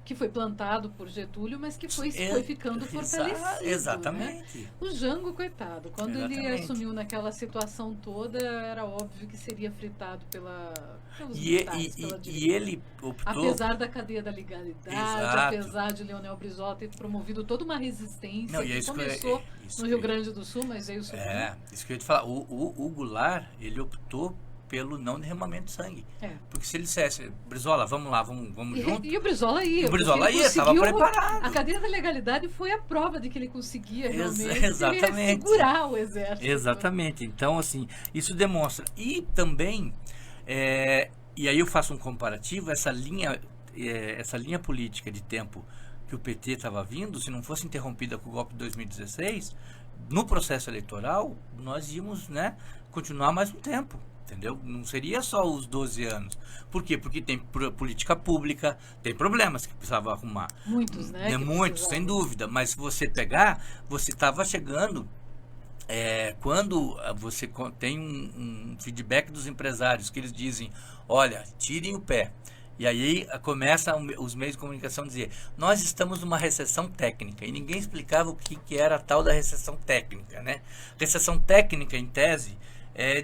que foi plantado por Getúlio, mas que foi ficando fortalecido. Exatamente. Né? O Jango, coitado, quando ele Exatamente. assumiu naquela situação toda, era óbvio que seria fritado pelos militares, pela direita. E ele optou... Apesar da cadeia da legalidade, Exato. apesar de Leonel Brizola ter promovido toda uma resistência que começou no Rio Grande do Sul, mas veio o segundo. Isso que eu ia te falar. O Goulart, ele optou pelo não derramamento de sangue. Porque se ele dissesse, Brizola, vamos lá, vamos junto. E o Brizola ia. O Brizola ia, estava preparado. A cadeia da legalidade foi a prova de que ele conseguia realmente Exatamente. segurar o exército. Exatamente. Então, assim, isso demonstra. E também, e aí eu faço um comparativo, essa linha política de tempo que o PT estava vindo, se não fosse interrompida com o golpe de 2016, no processo eleitoral, nós íamos, né, continuar mais um tempo. Entendeu? Não seria só os 12 anos. Por quê? Porque tem política pública, tem problemas que precisava arrumar. Muitos, né? Muitos, sem dúvida. Mas se você pegar, você estava chegando... quando você tem um feedback dos empresários, que eles dizem, olha, tirem o pé. E aí começa os meios de comunicação a dizer, nós estamos numa recessão técnica. E ninguém explicava o que era a tal da recessão técnica, né? Recessão técnica, em tese,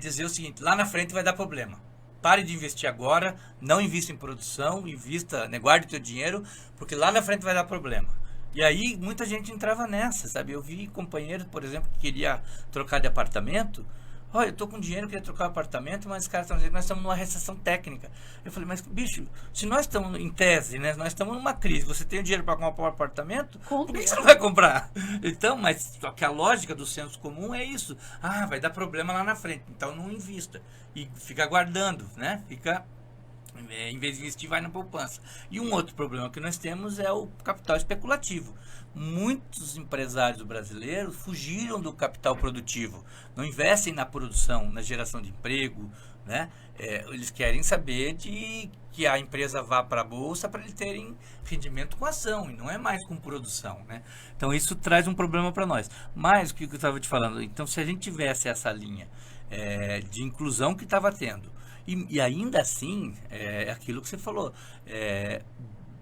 dizer o seguinte, lá na frente vai dar problema. Pare de investir agora, não invista em produção, invista, né, guarde o teu dinheiro, porque lá na frente vai dar problema. E aí muita gente entrava nessa, sabe? Eu vi companheiros, por exemplo, que queria trocar de apartamento. Olha, eu tô com dinheiro, queria trocar o apartamento, mas os caras estão dizendo que nós estamos numa recessão técnica. Eu falei, mas bicho, se nós estamos em tese, né, nós estamos numa crise, você tem o dinheiro para comprar um apartamento, por que você não vai comprar? Então, mas só que a lógica do senso comum é isso. Vai dar problema lá na frente, então não invista. E fica aguardando, né? Em vez de investir, vai na poupança. E um outro problema que nós temos é o capital especulativo. Muitos empresários brasileiros fugiram do capital produtivo, não investem na produção, na geração de emprego, né? Eles querem saber de que a empresa vá para a bolsa para eles terem rendimento com ação, e não é mais com produção, né? Então isso traz um problema para nós. Mas o que eu estava te falando, então se a gente tivesse essa linha de inclusão que estava tendo, e ainda assim, aquilo que você falou,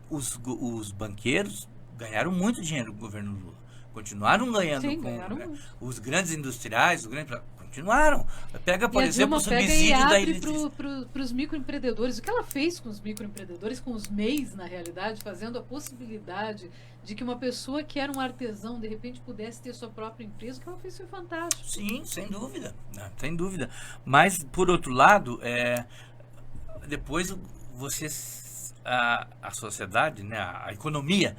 os banqueiros ganharam muito dinheiro com o governo Lula. Continuaram ganhando. Sim, ganharam os grandes industriais, continuaram. Pega, por exemplo, o pega subsídio da para os microempreendedores. O que ela fez com os microempreendedores, com os MEIs, na realidade, fazendo a possibilidade de que uma pessoa que era um artesão, de repente, pudesse ter sua própria empresa, o que ela fez foi fantástico. Sim, sem dúvida. Sem dúvida. Mas, por outro lado, depois a sociedade, né, a economia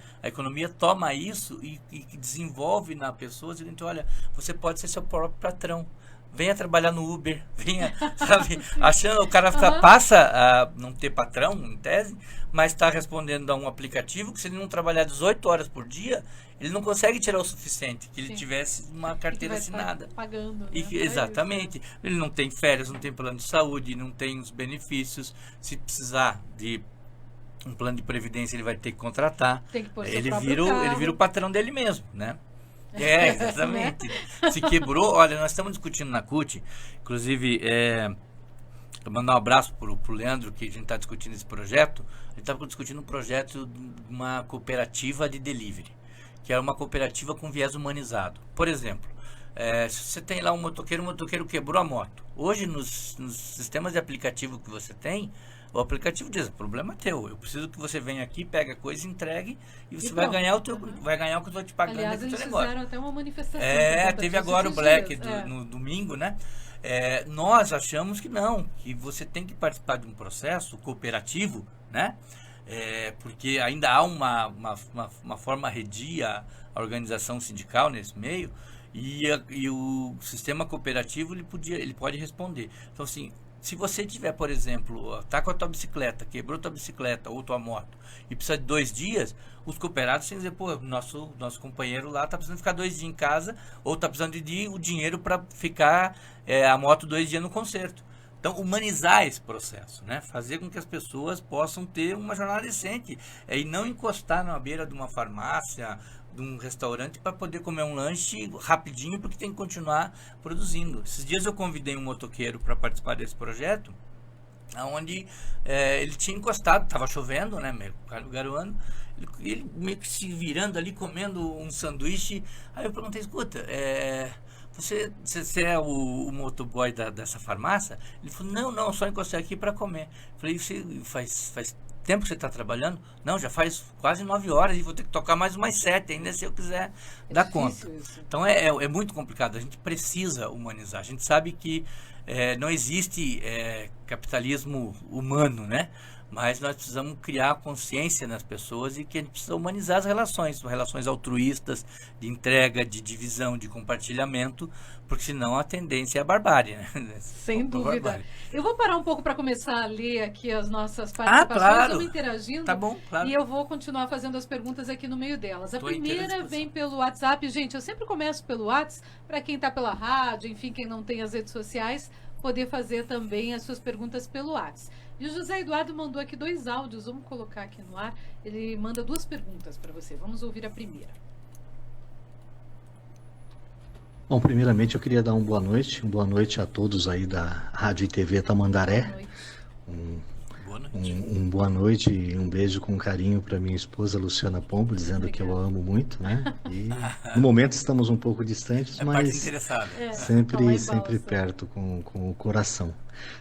toma isso e desenvolve na pessoa, dizendo, olha, você pode ser seu próprio patrão. Venha trabalhar no Uber, venha, sabe, achando, o cara passa a não ter patrão, em tese, mas está respondendo a um aplicativo que se ele não trabalhar 18 horas por dia, ele não consegue tirar o suficiente, que ele tivesse uma carteira assinada. Pagando, né? Exatamente. Ele não tem férias, não tem plano de saúde, não tem os benefícios. Se precisar de um plano de previdência, ele vai ter que contratar. Tem que pôr ele vira o patrão dele mesmo, né? Exatamente. Se quebrou, olha, nós estamos discutindo na CUT, inclusive, eu mandar um abraço pro Leandro, que a gente está discutindo esse projeto. A gente estava discutindo um projeto de uma cooperativa de delivery, que é uma cooperativa com viés humanizado. Por exemplo, se você tem lá um motoqueiro quebrou a moto. Hoje, nos sistemas de aplicativo que você tem, o aplicativo diz, o problema é teu, eu preciso que você venha aqui, pegue a coisa, entregue e você vai ganhar o que eu estou te pagando. Aliás, eles fizeram até uma manifestação. Teve agora o Black no domingo, né? Nós achamos que não, que você tem que participar de um processo cooperativo, né? porque ainda há uma forma arredia a organização sindical nesse meio, e o sistema cooperativo ele pode responder. Então, assim, se você tiver, por exemplo, tá com a tua bicicleta, quebrou tua bicicleta ou tua moto e precisa de 2 dias, os cooperados têm que dizer, pô, nosso companheiro lá tá precisando ficar 2 dias em casa, ou tá precisando de o dinheiro para ficar a moto 2 dias no conserto. Então, humanizar esse processo, né? Fazer com que as pessoas possam ter uma jornada decente, e não encostar na beira de uma farmácia, de um restaurante para poder comer um lanche rapidinho, porque tem que continuar produzindo. Esses dias eu convidei um motoqueiro para participar desse projeto, onde ele tinha encostado, estava chovendo, né, meio garoando, ele meio que se virando ali, comendo um sanduíche. Aí eu perguntei, escuta, você é o motoboy dessa farmácia? Ele falou, não, só encostei aqui para comer. Eu falei, você faz tempo que você está trabalhando? Não, já faz quase 9 horas e vou ter que tocar mais umas 7 ainda se eu quiser dar conta. Isso. Então é muito complicado, a gente precisa humanizar. A gente sabe que não existe capitalismo humano, né? Mas nós precisamos criar consciência nas pessoas e que a gente precisa humanizar as relações altruístas, de entrega, de divisão, de compartilhamento, porque senão a tendência é a barbárie, né? Sem dúvida. Barbárie. Eu vou parar um pouco para começar a ler aqui as nossas participações, claro. Vamos interagindo. Tá bom, claro. E eu vou continuar fazendo as perguntas aqui no meio delas. A Tô primeira vem pelo WhatsApp. Gente, eu sempre começo pelo WhatsApp, para quem está pela rádio, enfim, quem não tem as redes sociais, poder fazer também as suas perguntas pelo WhatsApp. E o José Eduardo mandou aqui 2 áudios, vamos colocar aqui no ar. Ele manda 2 perguntas para você. Vamos ouvir a primeira. Bom, primeiramente eu queria dar uma boa noite a todos aí da Rádio e TV Tamandaré. Boa noite. Boa noite. Boa noite e um beijo com carinho para minha esposa Luciana Pombo, dizendo Obrigada. que eu a amo muito, né? E no momento estamos um pouco distantes, Parte mas interessada. Tá lá em sempre Balsa. perto com o coração.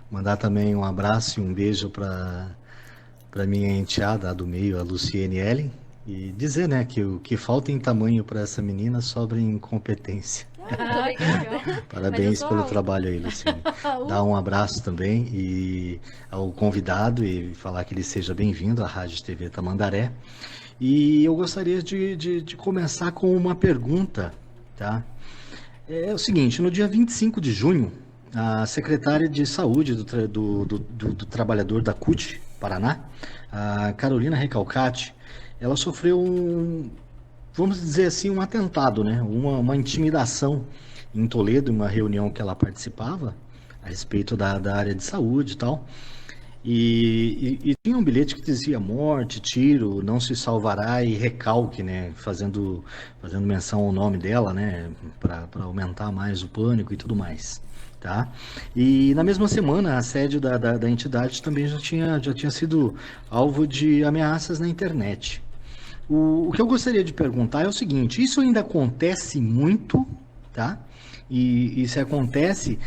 Mandar também um abraço e um beijo para minha enteada do meio, a Luciene Ellen, e dizer, né, que o que falta em tamanho para essa menina sobra em competência. Ah, que legal. Parabéns sou pelo alta. trabalho aí, Luciene. Dar um abraço também e ao convidado e falar que ele seja bem-vindo à Rádio TV Tamandaré. E eu gostaria de começar com uma pergunta, tá? É o seguinte, no dia 25 de junho, a secretária de Saúde do trabalhador da CUT, Paraná, a Carolina Recalcati, ela sofreu vamos dizer assim, um atentado, né? Uma intimidação em Toledo, em uma reunião que ela participava, a respeito da área de saúde e tal. E tinha um bilhete que dizia morte, tiro, não se salvará e recalque, né? Fazendo menção ao nome dela, né? Para aumentar mais o pânico e tudo mais. Tá? E na mesma semana a sede da entidade também já tinha sido alvo de ameaças na internet. O que eu gostaria de perguntar é o seguinte, isso ainda acontece muito, tá? E se acontece,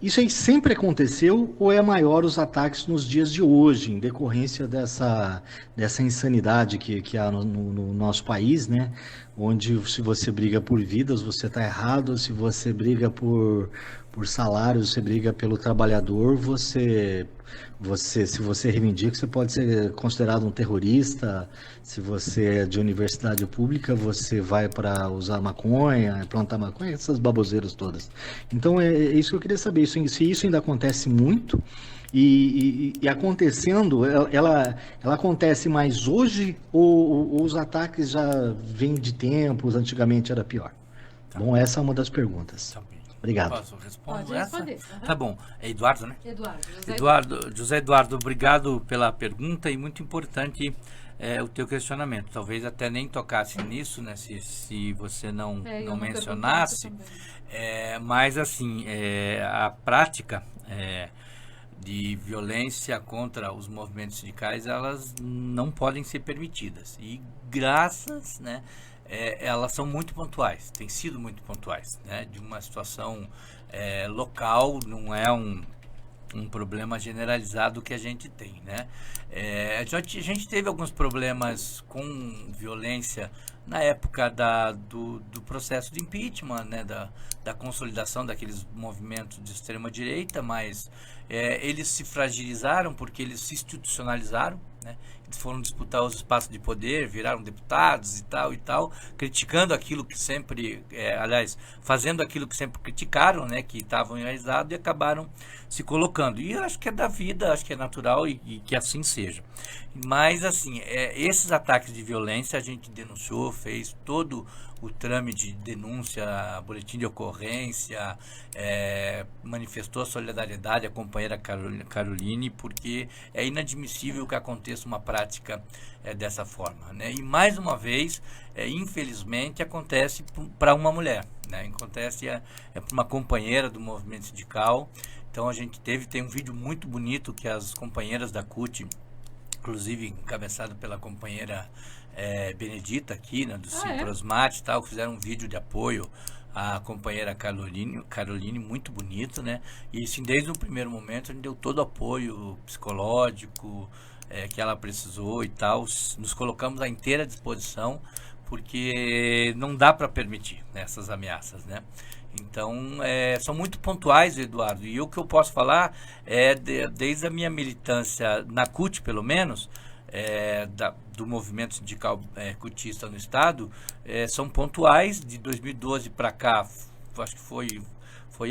isso aí sempre aconteceu ou é maior os ataques nos dias de hoje, em decorrência dessa insanidade que há no nosso país, né? Onde se você briga por vidas, você está errado, se você briga por salário, você briga pelo trabalhador, se você reivindica, você pode ser considerado um terrorista. Se você é de universidade pública, você vai para usar maconha, plantar maconha, essas baboseiras todas. Então é isso que eu queria saber, se isso ainda acontece muito e acontecendo, ela acontece mais hoje ou os ataques já vêm de tempos, antigamente era pior? Tá. Bom, essa é uma das perguntas. Tá bem. Obrigado. Posso responder Pode essa? responder. Uhum. Tá bom. É Eduardo, né? Eduardo. José Eduardo, obrigado pela pergunta e muito importante o teu questionamento. Talvez até nem tocasse nisso, né? Se você não mencionasse. Mas assim, a prática de violência contra os movimentos sindicais, elas não podem ser permitidas. E graças, né? Elas são muito pontuais, têm sido muito pontuais, né? De uma situação local, não é um problema generalizado que a gente tem, né? A gente teve alguns problemas com violência na época do processo de impeachment, né? Da consolidação daqueles movimentos de extrema direita, mas eles se fragilizaram porque eles se institucionalizaram, né? Eles foram disputar os espaços de poder, viraram deputados e tal, criticando aquilo que sempre, aliás, fazendo aquilo que sempre criticaram, né? Que estavam enraizados e acabaram se colocando. E eu acho que é da vida, acho que é natural e que assim seja. Mas, assim, esses ataques de violência a gente denunciou, fez todo o trâmite de denúncia, boletim de ocorrência, manifestou a solidariedade à companheira Caroline, porque é inadmissível que aconteça uma prática dessa forma, né? E mais uma vez, infelizmente, acontece para uma mulher, né? Acontece para uma companheira do movimento sindical. Então a gente tem um vídeo muito bonito que as companheiras da CUT, inclusive encabeçado pela companheira Benedita aqui, né, do Simprosmate e tal, fizeram um vídeo de apoio à companheira Caroline, muito bonito, né? E assim, desde o primeiro momento a gente deu todo o apoio psicológico que ela precisou e tal, nos colocamos à inteira disposição, porque não dá para permitir, né, essas ameaças, né? Então, são muito pontuais, Eduardo, e o que eu posso falar desde a minha militância na CUT, pelo menos, do movimento sindical cutista no estado, são pontuais. De 2012 para cá, acho que foi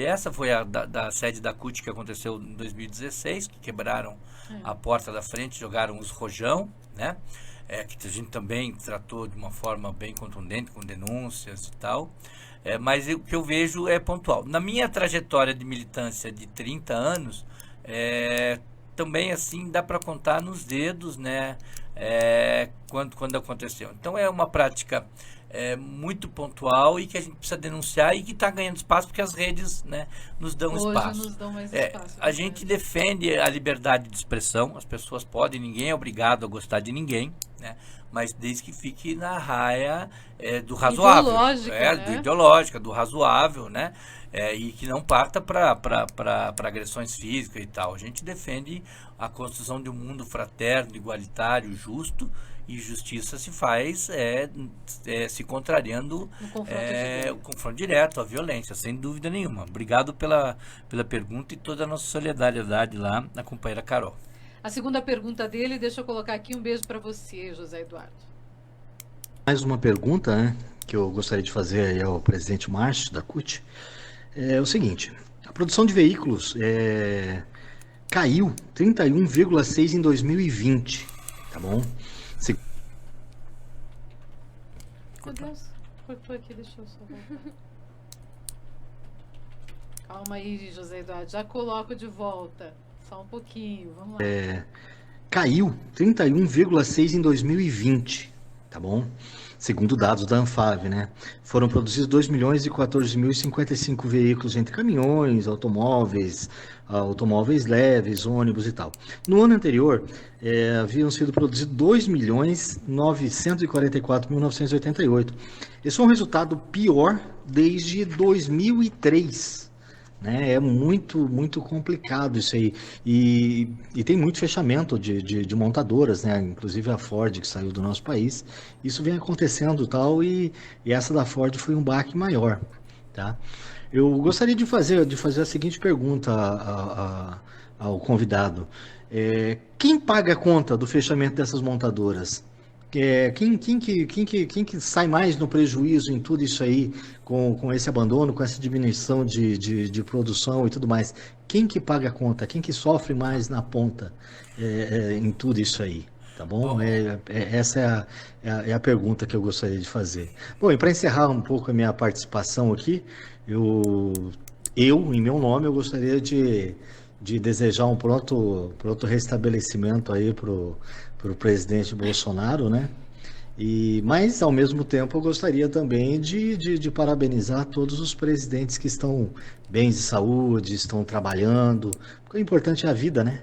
a da sede da CUT que aconteceu em 2016, que quebraram a porta da frente, jogaram os rojão, né? Que a gente também tratou de uma forma bem contundente, com denúncias e tal. Mas o que eu vejo é pontual. Na minha trajetória de militância de 30 anos, também assim dá para contar nos dedos, né? Quando aconteceu. Então é uma prática muito pontual e que a gente precisa denunciar e que está ganhando espaço porque as redes, né, nos dão espaço. Nos dão mais espaço. A gente defende a liberdade de expressão, as pessoas podem, ninguém é obrigado a gostar de ninguém, né? Mas desde que fique na raia do razoável, do ideológica, do razoável, né? E que não parta para agressões físicas e tal. A gente defende a construção de um mundo fraterno, igualitário, justo, e justiça se faz se contrariando o confronto direto, a violência, sem dúvida nenhuma. Obrigado pela pergunta e toda a nossa solidariedade lá na companheira Carol. A segunda pergunta dele, deixa eu colocar aqui, um beijo para você, José Eduardo. Mais uma pergunta, né, que eu gostaria de fazer aí ao presidente Márcio da CUT. É o seguinte: a produção de veículos caiu 31,6% em 2020, tá bom? Meu Deus, cortou aqui, deixa eu só voltar. Calma aí, José Eduardo, já coloco de volta. Só um pouquinho, vamos lá. Caiu 31,6% em 2020, tá bom? Segundo dados da Anfave, né? Foram produzidos 2.014.055 veículos entre caminhões, automóveis leves, ônibus e tal. No ano anterior, haviam sido produzidos 2.944.988. Esse é um resultado pior desde 2003. Né? É muito, muito complicado isso aí. E tem muito fechamento de montadoras, né? Inclusive a Ford, que saiu do nosso país. Isso vem acontecendo tal, e essa da Ford foi um baque maior. Tá? Eu gostaria de fazer a seguinte pergunta ao convidado. Quem paga a conta do fechamento dessas montadoras? Quem que sai mais no prejuízo em tudo isso aí, com esse abandono, com essa diminuição de produção e tudo mais? Quem que paga a conta? Quem que sofre mais na ponta em tudo isso aí? Tá bom? Essa é a pergunta que eu gostaria de fazer. Bom, e para encerrar um pouco a minha participação aqui, eu em meu nome, eu gostaria de desejar um pronto restabelecimento aí pro presidente Bolsonaro, né? Mas, ao mesmo tempo, eu gostaria também de parabenizar todos os presidentes que estão bem de saúde, estão trabalhando, porque o importante é a vida, né?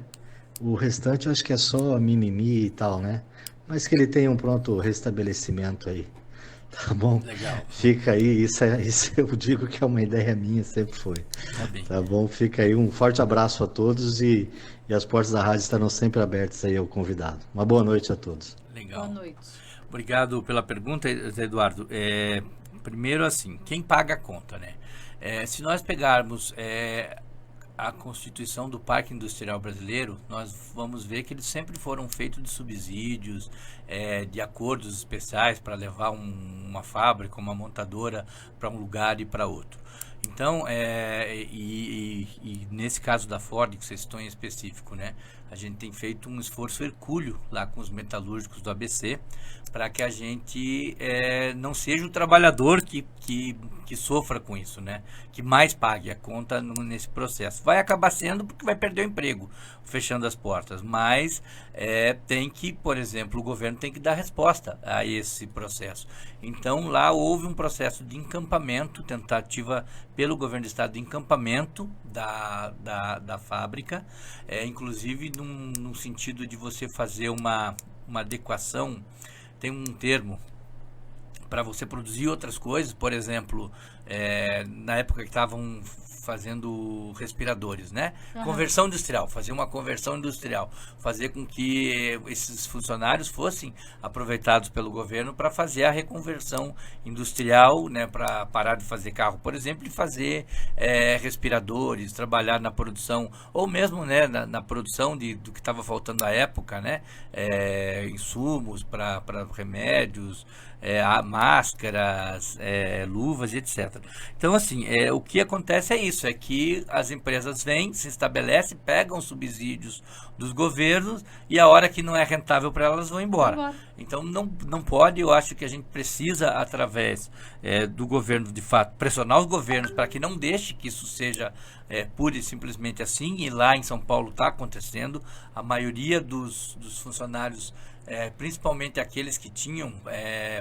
O restante eu acho que é só mimimi e tal, né? Mas que ele tenha um pronto restabelecimento aí, tá bom? Legal. Fica aí, isso eu digo que é uma ideia minha, sempre foi. Tá bem. Tá bom? Fica aí, um forte abraço a todos e as portas da rádio estarão sempre abertas aí ao convidado. Uma boa noite a todos. Legal. Boa noite. Obrigado pela pergunta, Eduardo. Primeiro, assim, quem paga a conta, né? Se nós pegarmos a constituição do Parque Industrial Brasileiro, nós vamos ver que eles sempre foram feitos de subsídios, de acordos especiais para levar uma fábrica, uma montadora para um lugar e para outro. Então, e nesse caso da Ford, que vocês estão em específico, né, a gente tem feito um esforço hercúleo lá com os metalúrgicos do ABC para que a gente não seja o trabalhador que sofra com isso, né, que mais pague a conta nesse processo. Vai acabar sendo porque vai perder o emprego, fechando as portas, mas tem que, por exemplo, o governo tem que dar resposta a esse processo. Então, lá houve um processo de encampamento, tentativa pelo governo do estado de encampamento da fábrica, inclusive num sentido de você fazer uma adequação, tem um termo para você produzir outras coisas, por exemplo, na época que estavam fazendo respiradores, né? Uhum. Conversão industrial, fazer uma conversão industrial, fazer com que esses funcionários fossem aproveitados pelo governo para fazer a reconversão industrial, né? Para parar de fazer carro, por exemplo, e fazer respiradores, trabalhar na produção, ou mesmo, né, na produção do que estava faltando à época, né? Insumos para remédios, máscaras, luvas, etc. Então, assim, o que acontece é isso, é que as empresas vêm, se estabelecem, pegam subsídios dos governos e a hora que não é rentável para elas vão embora. Então, não pode, eu acho que a gente precisa, através do governo, de fato, pressionar os governos para que não deixe que isso seja pura e simplesmente assim, e lá em São Paulo está acontecendo, a maioria dos funcionários, principalmente aqueles que tinham,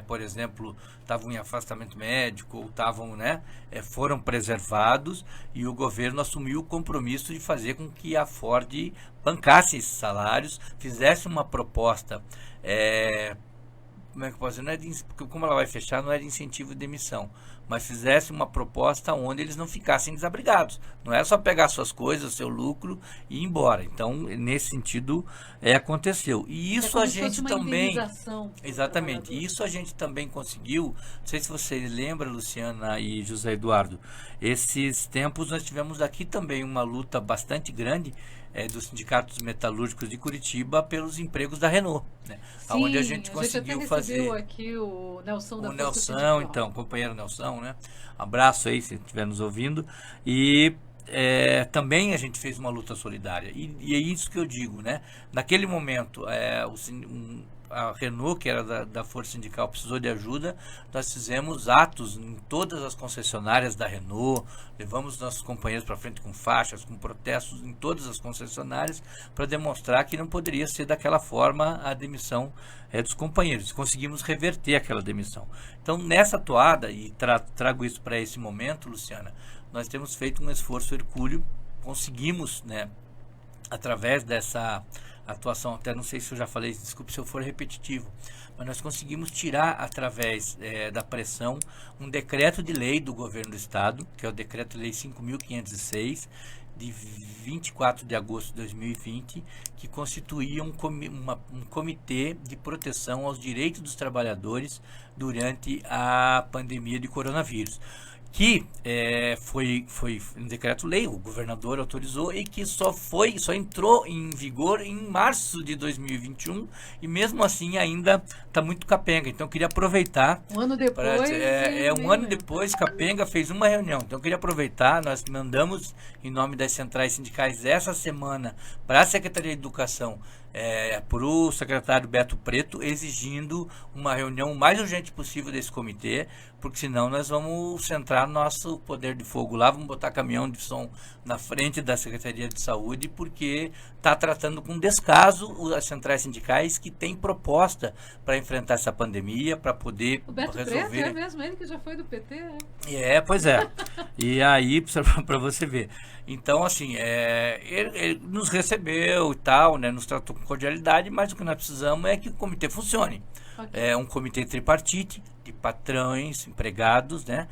por exemplo, estavam em afastamento médico ou estavam, né, foram preservados, e o governo assumiu o compromisso de fazer com que a Ford bancasse esses salários, fizesse uma proposta, como é que eu posso dizer? Porque como ela vai fechar, não é de incentivo de demissão, mas fizesse uma proposta onde eles não ficassem desabrigados. Não é só pegar suas coisas, seu lucro e ir embora. Então, nesse sentido, aconteceu. E isso a gente também... Exatamente. E isso a gente também conseguiu. Não sei se vocês lembram, Luciana e José Eduardo. Esses tempos nós tivemos aqui também uma luta bastante grande dos sindicatos metalúrgicos de Curitiba pelos empregos da Renault, né? Sim, onde a gente conseguiu fazer aqui o Nelson da o Nelson, então, companheiro Nelson, né? Abraço aí se estiver nos ouvindo. E também a gente fez uma luta solidária. E é isso que eu digo, né? Naquele momento, a Renault, que era da Força Sindical, precisou de ajuda. Nós fizemos atos em todas as concessionárias da Renault, levamos nossos companheiros para frente com faixas, com protestos em todas as concessionárias, para demonstrar que não poderia ser daquela forma a demissão dos companheiros. Conseguimos reverter aquela demissão. Então, nessa toada, e trago isso para esse momento, Luciana, nós temos feito um esforço hercúleo, conseguimos, né, através dessa atuação, até não sei se eu já falei, desculpe se eu for repetitivo, mas nós conseguimos tirar, através da pressão, um decreto de lei do governo do estado, que é o decreto de lei 5.506, de 24 de agosto de 2020, que constituía um comitê de proteção aos direitos dos trabalhadores durante a pandemia de coronavírus, que foi um decreto-lei, o governador autorizou, e que só entrou em vigor em março de 2021, e mesmo assim ainda está muito capenga. Então eu queria aproveitar. Um ano depois. Um ano depois, capenga fez uma reunião. Então eu queria aproveitar, nós mandamos em nome das centrais sindicais essa semana para a Secretaria de Educação, para o secretário Beto Preto, exigindo uma reunião o mais urgente possível desse comitê, porque senão nós vamos centrar nosso poder de fogo lá, vamos botar caminhão de som na frente da Secretaria de Saúde, porque está tratando com descaso as centrais sindicais que têm proposta para enfrentar essa pandemia, para poder o Beto resolver... Preto é mesmo ele que já foi do PT, né? Pois é. E aí, para você ver. Então, assim, ele nos recebeu e tal, né, nos tratou com cordialidade, mas o que nós precisamos é que o comitê funcione. Okay. É um comitê tripartite, de patrões, empregados, né,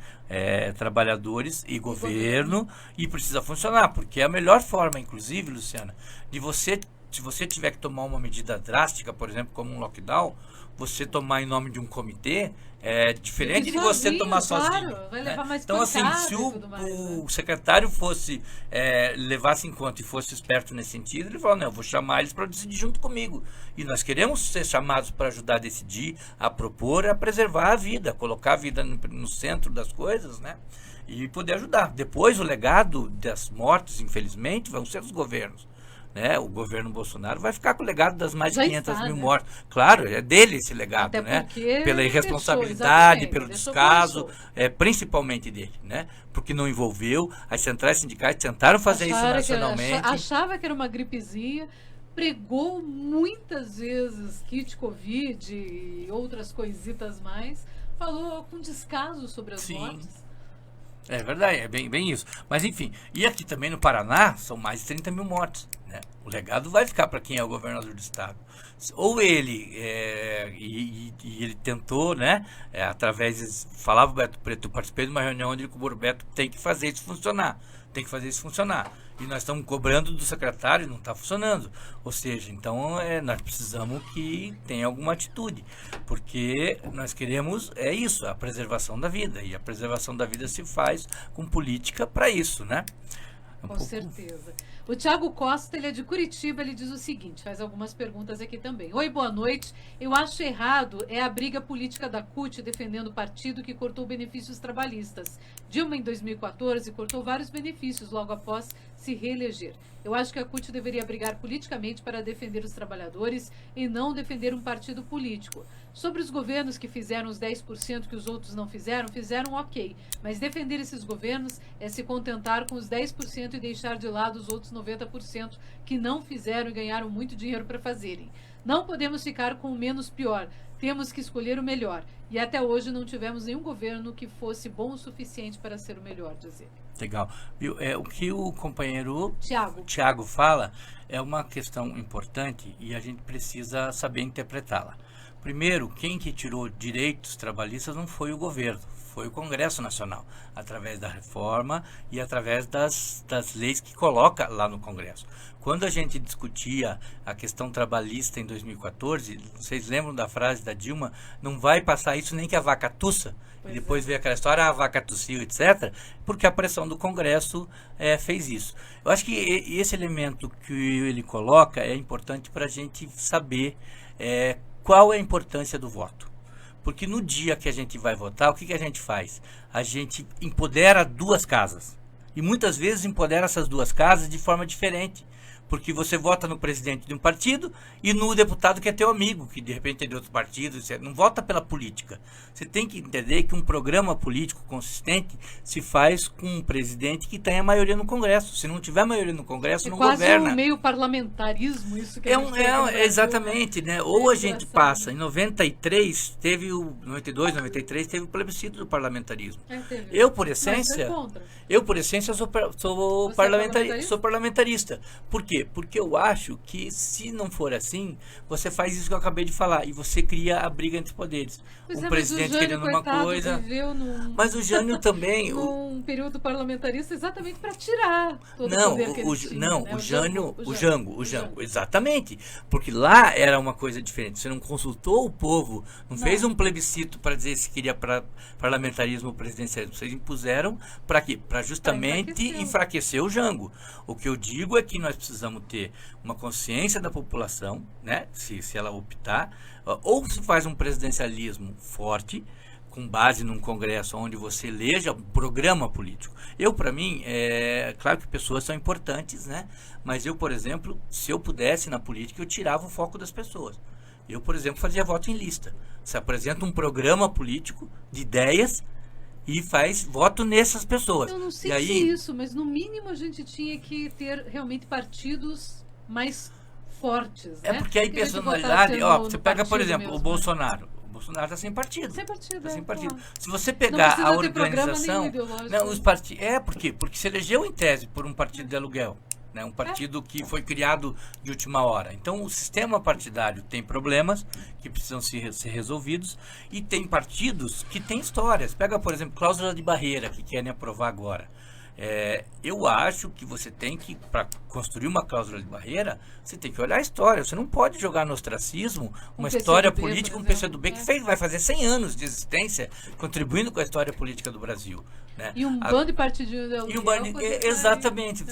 trabalhadores e governo, e precisa funcionar, porque é a melhor forma, inclusive, Luciana, de você se você tiver que tomar uma medida drástica, por exemplo, como um lockdown, você tomar em nome de um comitê é diferente de você tomar sozinho. Claro, vai levar mais então, assim, se o secretário fosse levasse em conta e fosse esperto nesse sentido, ele falou, não, eu vou chamar eles para decidir junto comigo. E nós queremos ser chamados para ajudar a decidir, a propor, a preservar a vida, colocar a vida no centro das coisas, né? E poder ajudar. Depois, o legado das mortes, infelizmente, vão ser os governos. Né? O governo Bolsonaro vai ficar com o legado das mais de 500 mil mortes. Claro, é dele esse legado, né? Pela irresponsabilidade, pelo descaso, principalmente dele, né? Porque não envolveu, as centrais sindicais tentaram fazer isso nacionalmente. Achava que era uma gripezinha, pregou muitas vezes kit Covid e outras coisitas mais, falou com descaso sobre as mortes. É verdade, é bem isso. Mas enfim, e aqui também no Paraná são mais de 30 mil mortes. Né? O legado vai ficar para quem é o governador do estado. Ou ele, e ele tentou, né, através, falava o Beto Preto, eu participei de uma reunião onde o Beto tem que fazer isso funcionar. Tem que fazer isso funcionar. E nós estamos cobrando do secretário e não está funcionando. Ou seja, então nós precisamos que tenha alguma atitude. Porque nós queremos, isso, a preservação da vida. E a preservação da vida se faz com política para isso, né? Com certeza. O Thiago Costa, ele é de Curitiba, ele diz o seguinte, faz algumas perguntas aqui também. Oi, boa noite. Eu acho errado a briga política da CUT defendendo o partido que cortou benefícios trabalhistas. Dilma, em 2014, cortou vários benefícios logo após se reeleger. Eu acho que a CUT deveria brigar politicamente para defender os trabalhadores e não defender um partido político. Sobre os governos que fizeram os 10% que os outros não fizeram ok. Mas defender esses governos é se contentar com os 10% e deixar de lado os outros 90% que não fizeram e ganharam muito dinheiro para fazerem. Não podemos ficar com o menos pior. Temos que escolher o melhor. E até hoje não tivemos nenhum governo que fosse bom o suficiente para ser o melhor, dizer. Legal. O que o companheiro Tiago fala é uma questão importante e a gente precisa saber interpretá-la. Primeiro, quem que tirou direitos trabalhistas não foi o governo, foi o Congresso Nacional, através da reforma e através das leis que coloca lá no Congresso. Quando a gente discutia a questão trabalhista em 2014, vocês lembram da frase da Dilma, não vai passar isso nem que a vaca tussa? E depois veio aquela história, a vaca tossiu, etc., porque a pressão do Congresso fez isso. Eu acho que esse elemento que ele coloca é importante para a gente saber qual é a importância do voto. Porque no dia que a gente vai votar, o que a gente faz? A gente empodera duas casas. E muitas vezes empodera essas duas casas de forma diferente. Porque você vota no presidente de um partido e no deputado que é teu amigo, que de repente é de outro partido. Você não vota pela política. Você tem que entender que um programa político consistente se faz com um presidente que tenha maioria no Congresso. Se não tiver maioria no Congresso, não governa. É quase um meio parlamentarismo isso que a gente tem exatamente, né? Ou a gente passa, em 93, teve o 92, 93, teve o plebiscito do parlamentarismo. Eu, por essência, sou parlamentarista. Por quê? Porque eu acho que se não for assim, você faz isso que eu acabei de falar e você cria a briga entre poderes. O presidente querendo uma coisa. Mas o Jânio também. Num período parlamentarista exatamente para tirar todo o poder que ele tinha. O Jango, exatamente. Porque lá era uma coisa diferente. Você não consultou o povo, não fez um plebiscito para dizer se queria parlamentarismo ou presidencialismo. Vocês impuseram para quê? Para justamente enfraquecer o Jango. O que eu digo é que nós precisamos ter uma consciência da população, né? Se ela optar, ou se faz um presidencialismo forte, com base num congresso onde você eleja um programa político. Para mim, claro que pessoas são importantes, né? Mas eu, por exemplo, se eu pudesse na política, eu tirava o foco das pessoas. Eu, por exemplo, fazia voto em lista. Você apresenta um programa político de ideias e faz voto nessas pessoas. Eu não sei se é isso, mas no mínimo a gente tinha que ter realmente partidos mais fortes. É, né? Porque aí personalidade, você pega, por exemplo, mesmo, o Bolsonaro. O Bolsonaro está sem partido. Sem partido. Sem partido. Se você pegar a organização. Não, os partidos. Por quê? Porque se elegeu em tese por um partido de aluguel. Né, um partido que foi criado de última hora. Então, o sistema partidário tem problemas que precisam ser resolvidos e tem partidos que têm histórias. Pega, por exemplo, cláusula de barreira que querem aprovar agora. Eu acho que você tem que, para construir uma cláusula de barreira, você tem que olhar a história. Você não pode jogar no ostracismo uma história política, um PCdoB que vai fazer 100 anos de existência, contribuindo com a história política do Brasil. Né? E um bando de partidinhos de aluguel. Exatamente,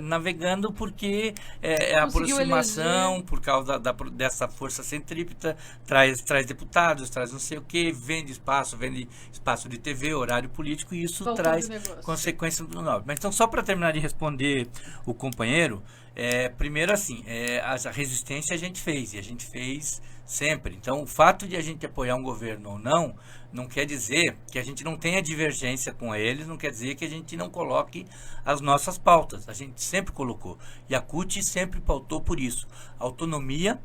navegando porque é a aproximação, eleger. Por causa dessa força centrípeta, traz deputados, traz não sei o que, vende espaço de TV, horário político, e isso traz consequências do nobre. Mas então, só para terminar de responder o companheiro, primeiro assim, a resistência a gente fez, e a gente fez sempre. Então, o fato de a gente apoiar um governo ou não quer dizer que a gente não tenha divergência com eles, não quer dizer que a gente não coloque as nossas pautas. A gente sempre colocou. E a CUT sempre pautou por isso. Autonomia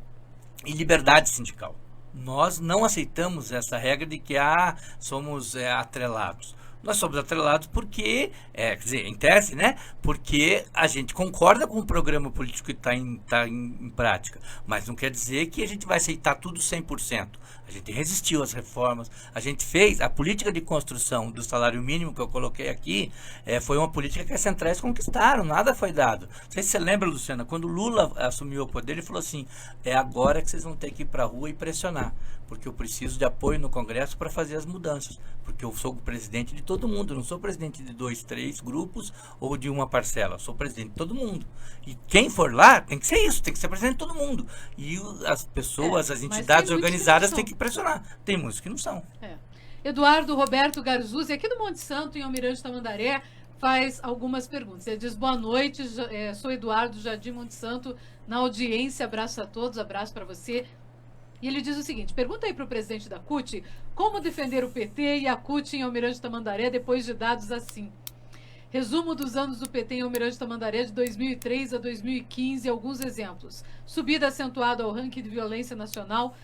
e liberdade sindical. Nós não aceitamos essa regra de que somos atrelados. Nós somos atrelados porque, quer dizer, em tese, né? Porque a gente concorda com o programa político que está em prática, mas não quer dizer que a gente vai aceitar tudo 100%. A gente resistiu às reformas, a gente fez a política de construção do salário mínimo que eu coloquei aqui, foi uma política que as centrais conquistaram, nada foi dado. Não sei se você lembra, Luciana, quando Lula assumiu o poder, ele falou assim, é agora que vocês vão ter que ir para a rua e pressionar, porque eu preciso de apoio no Congresso para fazer as mudanças, porque eu sou o presidente de todo mundo, eu não sou presidente de 2, 3 grupos ou de uma parcela, eu sou presidente de todo mundo. E quem for lá tem que ser isso, tem que ser presidente de todo mundo. E as pessoas, as entidades organizadas têm que pressionar. Tem muitos que não são. Eduardo Roberto Garzuzzi, aqui do Monte Santo, em Almirante Tamandaré, faz algumas perguntas. Ele diz, boa noite, sou Eduardo Jardim Monte Santo, na audiência, abraço a todos, abraço para você. E ele diz o seguinte, pergunta aí para o presidente da CUT, como defender o PT e a CUT em Almirante Tamandaré depois de dados assim? Resumo dos anos do PT em Almirante Tamandaré de 2003 a 2015, alguns exemplos. Subida acentuada ao ranking de violência nacional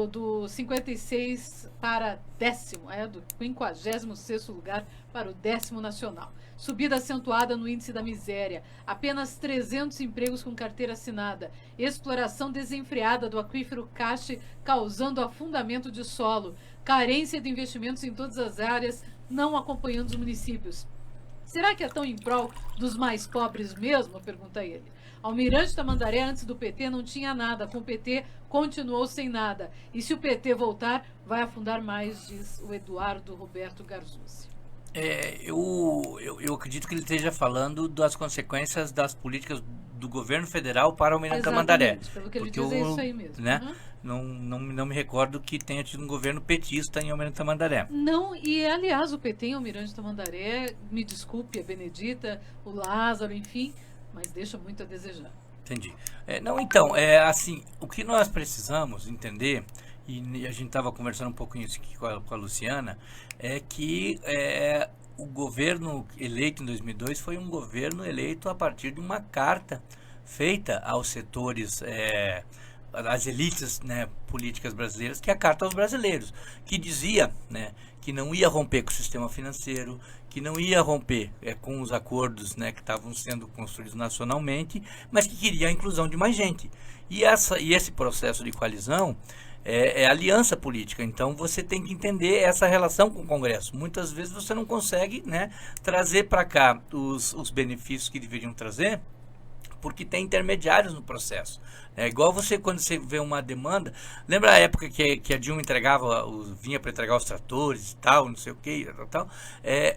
do 56 para 10º, do 56º lugar para o 10º nacional. Subida acentuada no índice da miséria, apenas 300 empregos com carteira assinada, exploração desenfreada do aquífero Cache causando afundamento de solo, carência de investimentos em todas as áreas, não acompanhando os municípios. Será que é tão em prol dos mais pobres mesmo? Pergunta ele. Almirante Tamandaré, antes do PT, não tinha nada. Com o PT, continuou sem nada. E se o PT voltar, vai afundar mais, diz o Eduardo Roberto Garzuzzi. Eu acredito que ele esteja falando das consequências das políticas do governo federal para o Almirante Tamandaré. Pelo que ele diz, é isso aí mesmo. Né? Não me recordo que tenha tido um governo petista em Almirante Tamandaré. Não, e aliás, o PT em Almirante Tamandaré, me desculpe, a Benedita, o Lázaro, enfim, mas deixa muito a desejar. Entendi. Então, assim, o que nós precisamos entender, e a gente estava conversando um pouquinho isso aqui com a Luciana, é que o governo eleito em 2002 foi um governo eleito a partir de uma carta feita aos setores, às elites, né, políticas brasileiras, que é a Carta aos Brasileiros, que dizia, né, que não ia romper com o sistema financeiro, que não ia romper com os acordos, né, que estavam sendo construídos nacionalmente, mas que queria a inclusão de mais gente. E esse processo de coalizão é aliança política, então você tem que entender essa relação com o Congresso. Muitas vezes você não consegue, né, trazer para cá os benefícios que deveriam trazer, porque tem intermediários no processo. É igual quando você vê uma demanda, lembra a época que a Dilma vinha para entregar os tratores e tal, não sei o que, tal.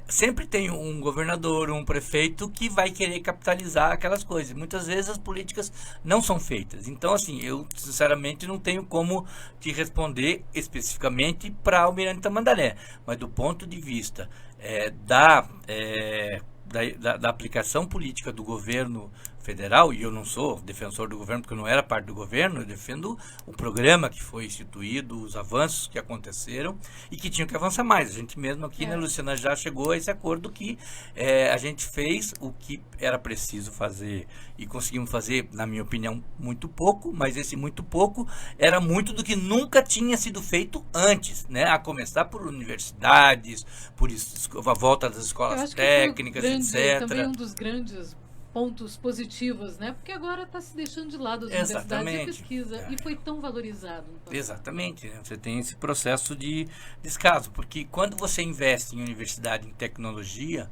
Sempre tem um governador, um prefeito que vai querer capitalizar aquelas coisas. Muitas vezes as políticas não são feitas. Então, assim, eu sinceramente não tenho como te responder especificamente para Almirante Tamandaré, mas do ponto de vista da aplicação política do governo federal, e eu não sou defensor do governo porque eu não era parte do governo, eu defendo o programa que foi instituído, os avanços que aconteceram e que tinham que avançar mais. A gente mesmo aqui, né, Luciana, já chegou a esse acordo que a gente fez o que era preciso fazer e conseguimos fazer, na minha opinião, muito pouco, mas esse muito pouco era muito do que nunca tinha sido feito antes, né, a começar por universidades, por a volta das escolas técnicas, etc. Também um dos grandes pontos positivos, né? Porque agora está se deixando de lado as universidades e pesquisa, e foi tão valorizado. Exatamente, né? Você tem esse processo de descaso, porque quando você investe em universidade, em tecnologia,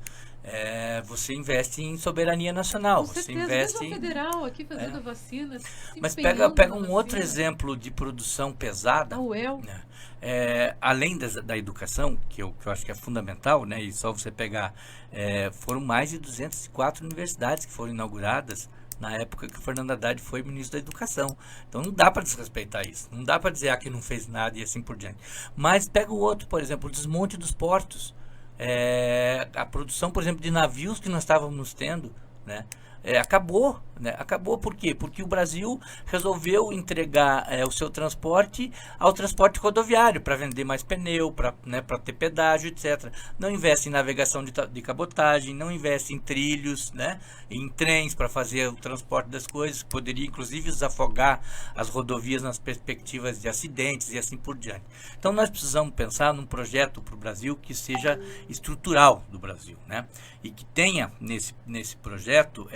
você investe em soberania nacional. Com você certeza, investe mesmo federal aqui fazendo vacinas. Mas empenhando pega na um outro vacina. exemplo de produção pesada. A UEL. Né? Além da educação, que eu acho que é fundamental, né? E só você pegar, foram mais de 204 universidades que foram inauguradas na época que o Fernando Haddad foi ministro da Educação. Então não dá para desrespeitar isso. Não dá para dizer que não fez nada e assim por diante. Mas pega o outro, por exemplo, o desmonte dos portos. A produção, por exemplo, de navios que nós estávamos tendo, né? Acabou, né? Acabou por quê? Porque o Brasil resolveu entregar o seu transporte ao transporte rodoviário para vender mais pneu, para ter pedágio, etc. Não investe em navegação de cabotagem, não investe em trilhos, né? Em trens para fazer o transporte das coisas, poderia inclusive desafogar as rodovias nas perspectivas de acidentes e assim por diante. Então nós precisamos pensar num projeto para o Brasil que seja estrutural do Brasil, né? E que tenha nesse projeto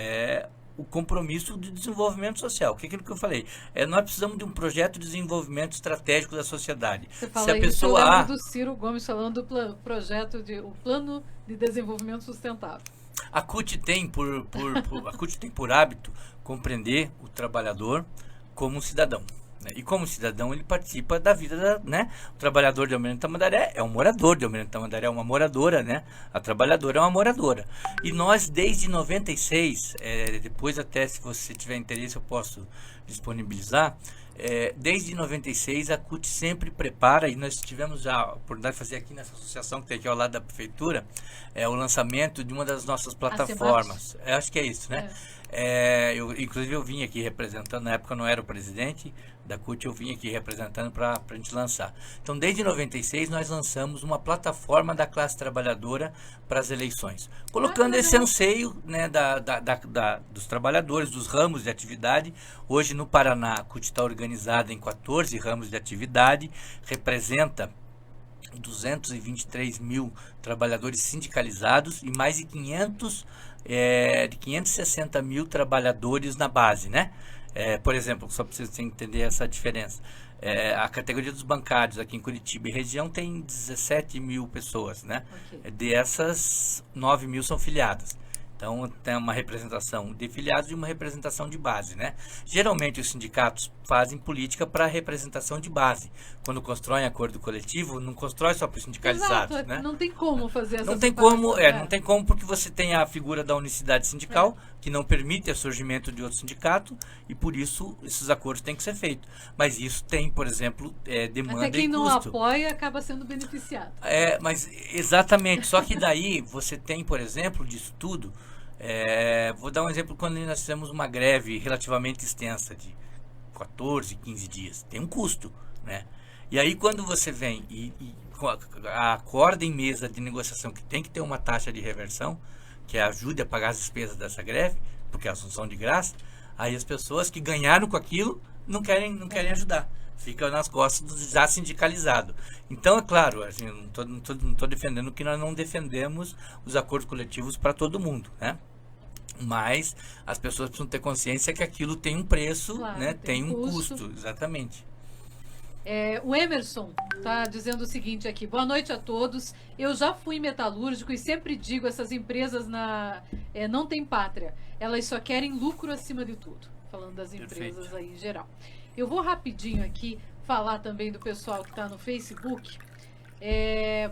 o compromisso de desenvolvimento social. Que é aquilo que eu falei. Nós precisamos de um projeto de desenvolvimento estratégico da sociedade. Você fala Se a isso, pessoa eu lembro do Ciro Gomes falando do projeto o Plano de Desenvolvimento Sustentável. A CUT tem por hábito compreender o trabalhador como um cidadão. E como cidadão ele participa da vida, né? O trabalhador de Almirante Tamandaré é um morador de Almirante Tamandaré, é uma moradora, né? A trabalhadora é uma moradora. E nós desde 96, depois até se você tiver interesse eu posso disponibilizar, desde 96 a CUT sempre prepara, e nós tivemos já a oportunidade de fazer aqui nessa associação que tem aqui ao lado da prefeitura, o lançamento de uma das nossas plataformas. Acho que é isso, né? Inclusive eu vim aqui representando, na época eu não era o presidente da CUT, eu vim aqui representando para a gente lançar. Então desde 96 nós lançamos uma plataforma da classe trabalhadora para as eleições, colocando esse anseio, né, dos trabalhadores, dos ramos de atividade. Hoje no Paraná a CUT está organizada em 14 ramos de atividade, representa 223 mil trabalhadores sindicalizados e mais de 560 mil trabalhadores na base, né? Por exemplo, só para você entender essa diferença, a categoria dos bancários aqui em Curitiba e região tem 17 mil pessoas, né? Okay. Dessas, 9 mil são filiadas. Então, tem uma representação de filiados e uma representação de base, né? Geralmente, os sindicatos fazem política para representação de base. Quando constroem acordo coletivo, não constrói só para os sindicalizados, Exato, né? Não tem como fazer essa não tem como, não tem como, porque você tem a figura da unicidade sindical, que não permite o surgimento de outro sindicato, e por isso esses acordos têm que ser feitos. Mas isso tem, por exemplo, demanda e custo. Até quem não apoia acaba sendo beneficiado. Mas exatamente, só que daí você tem, por exemplo, disso tudo. Vou dar um exemplo quando nós fizemos uma greve relativamente extensa de 14, 15 dias. Tem um custo, né? E aí quando você vem e acorda em mesa de negociação que tem que ter uma taxa de reversão, que ajude a pagar as despesas dessa greve, porque elas não são de graça, aí as pessoas que ganharam com aquilo não querem ajudar. Fica nas costas do já sindicalizado. Então, é claro, assim, não estou defendendo que nós não defendemos os acordos coletivos para todo mundo, né? Mas as pessoas precisam ter consciência que aquilo tem um preço, claro, né? Tem um custo, exatamente. O Emerson está dizendo o seguinte aqui: boa noite a todos. Eu já fui metalúrgico e sempre digo, essas empresas não têm pátria. Elas só querem lucro acima de tudo. Falando das empresas. Perfeito. Aí em geral. Eu vou rapidinho aqui falar também do pessoal que está no Facebook.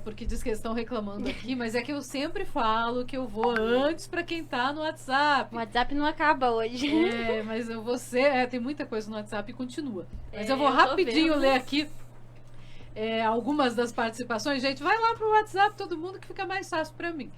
Porque diz que eles estão reclamando aqui, mas é que eu sempre falo que eu vou antes para quem está no WhatsApp. O WhatsApp não acaba hoje. Mas eu vou ser... tem muita coisa no WhatsApp e continua. Mas eu vou rapidinho ler aqui algumas das participações. Gente, vai lá pro WhatsApp, todo mundo, que fica mais fácil para mim.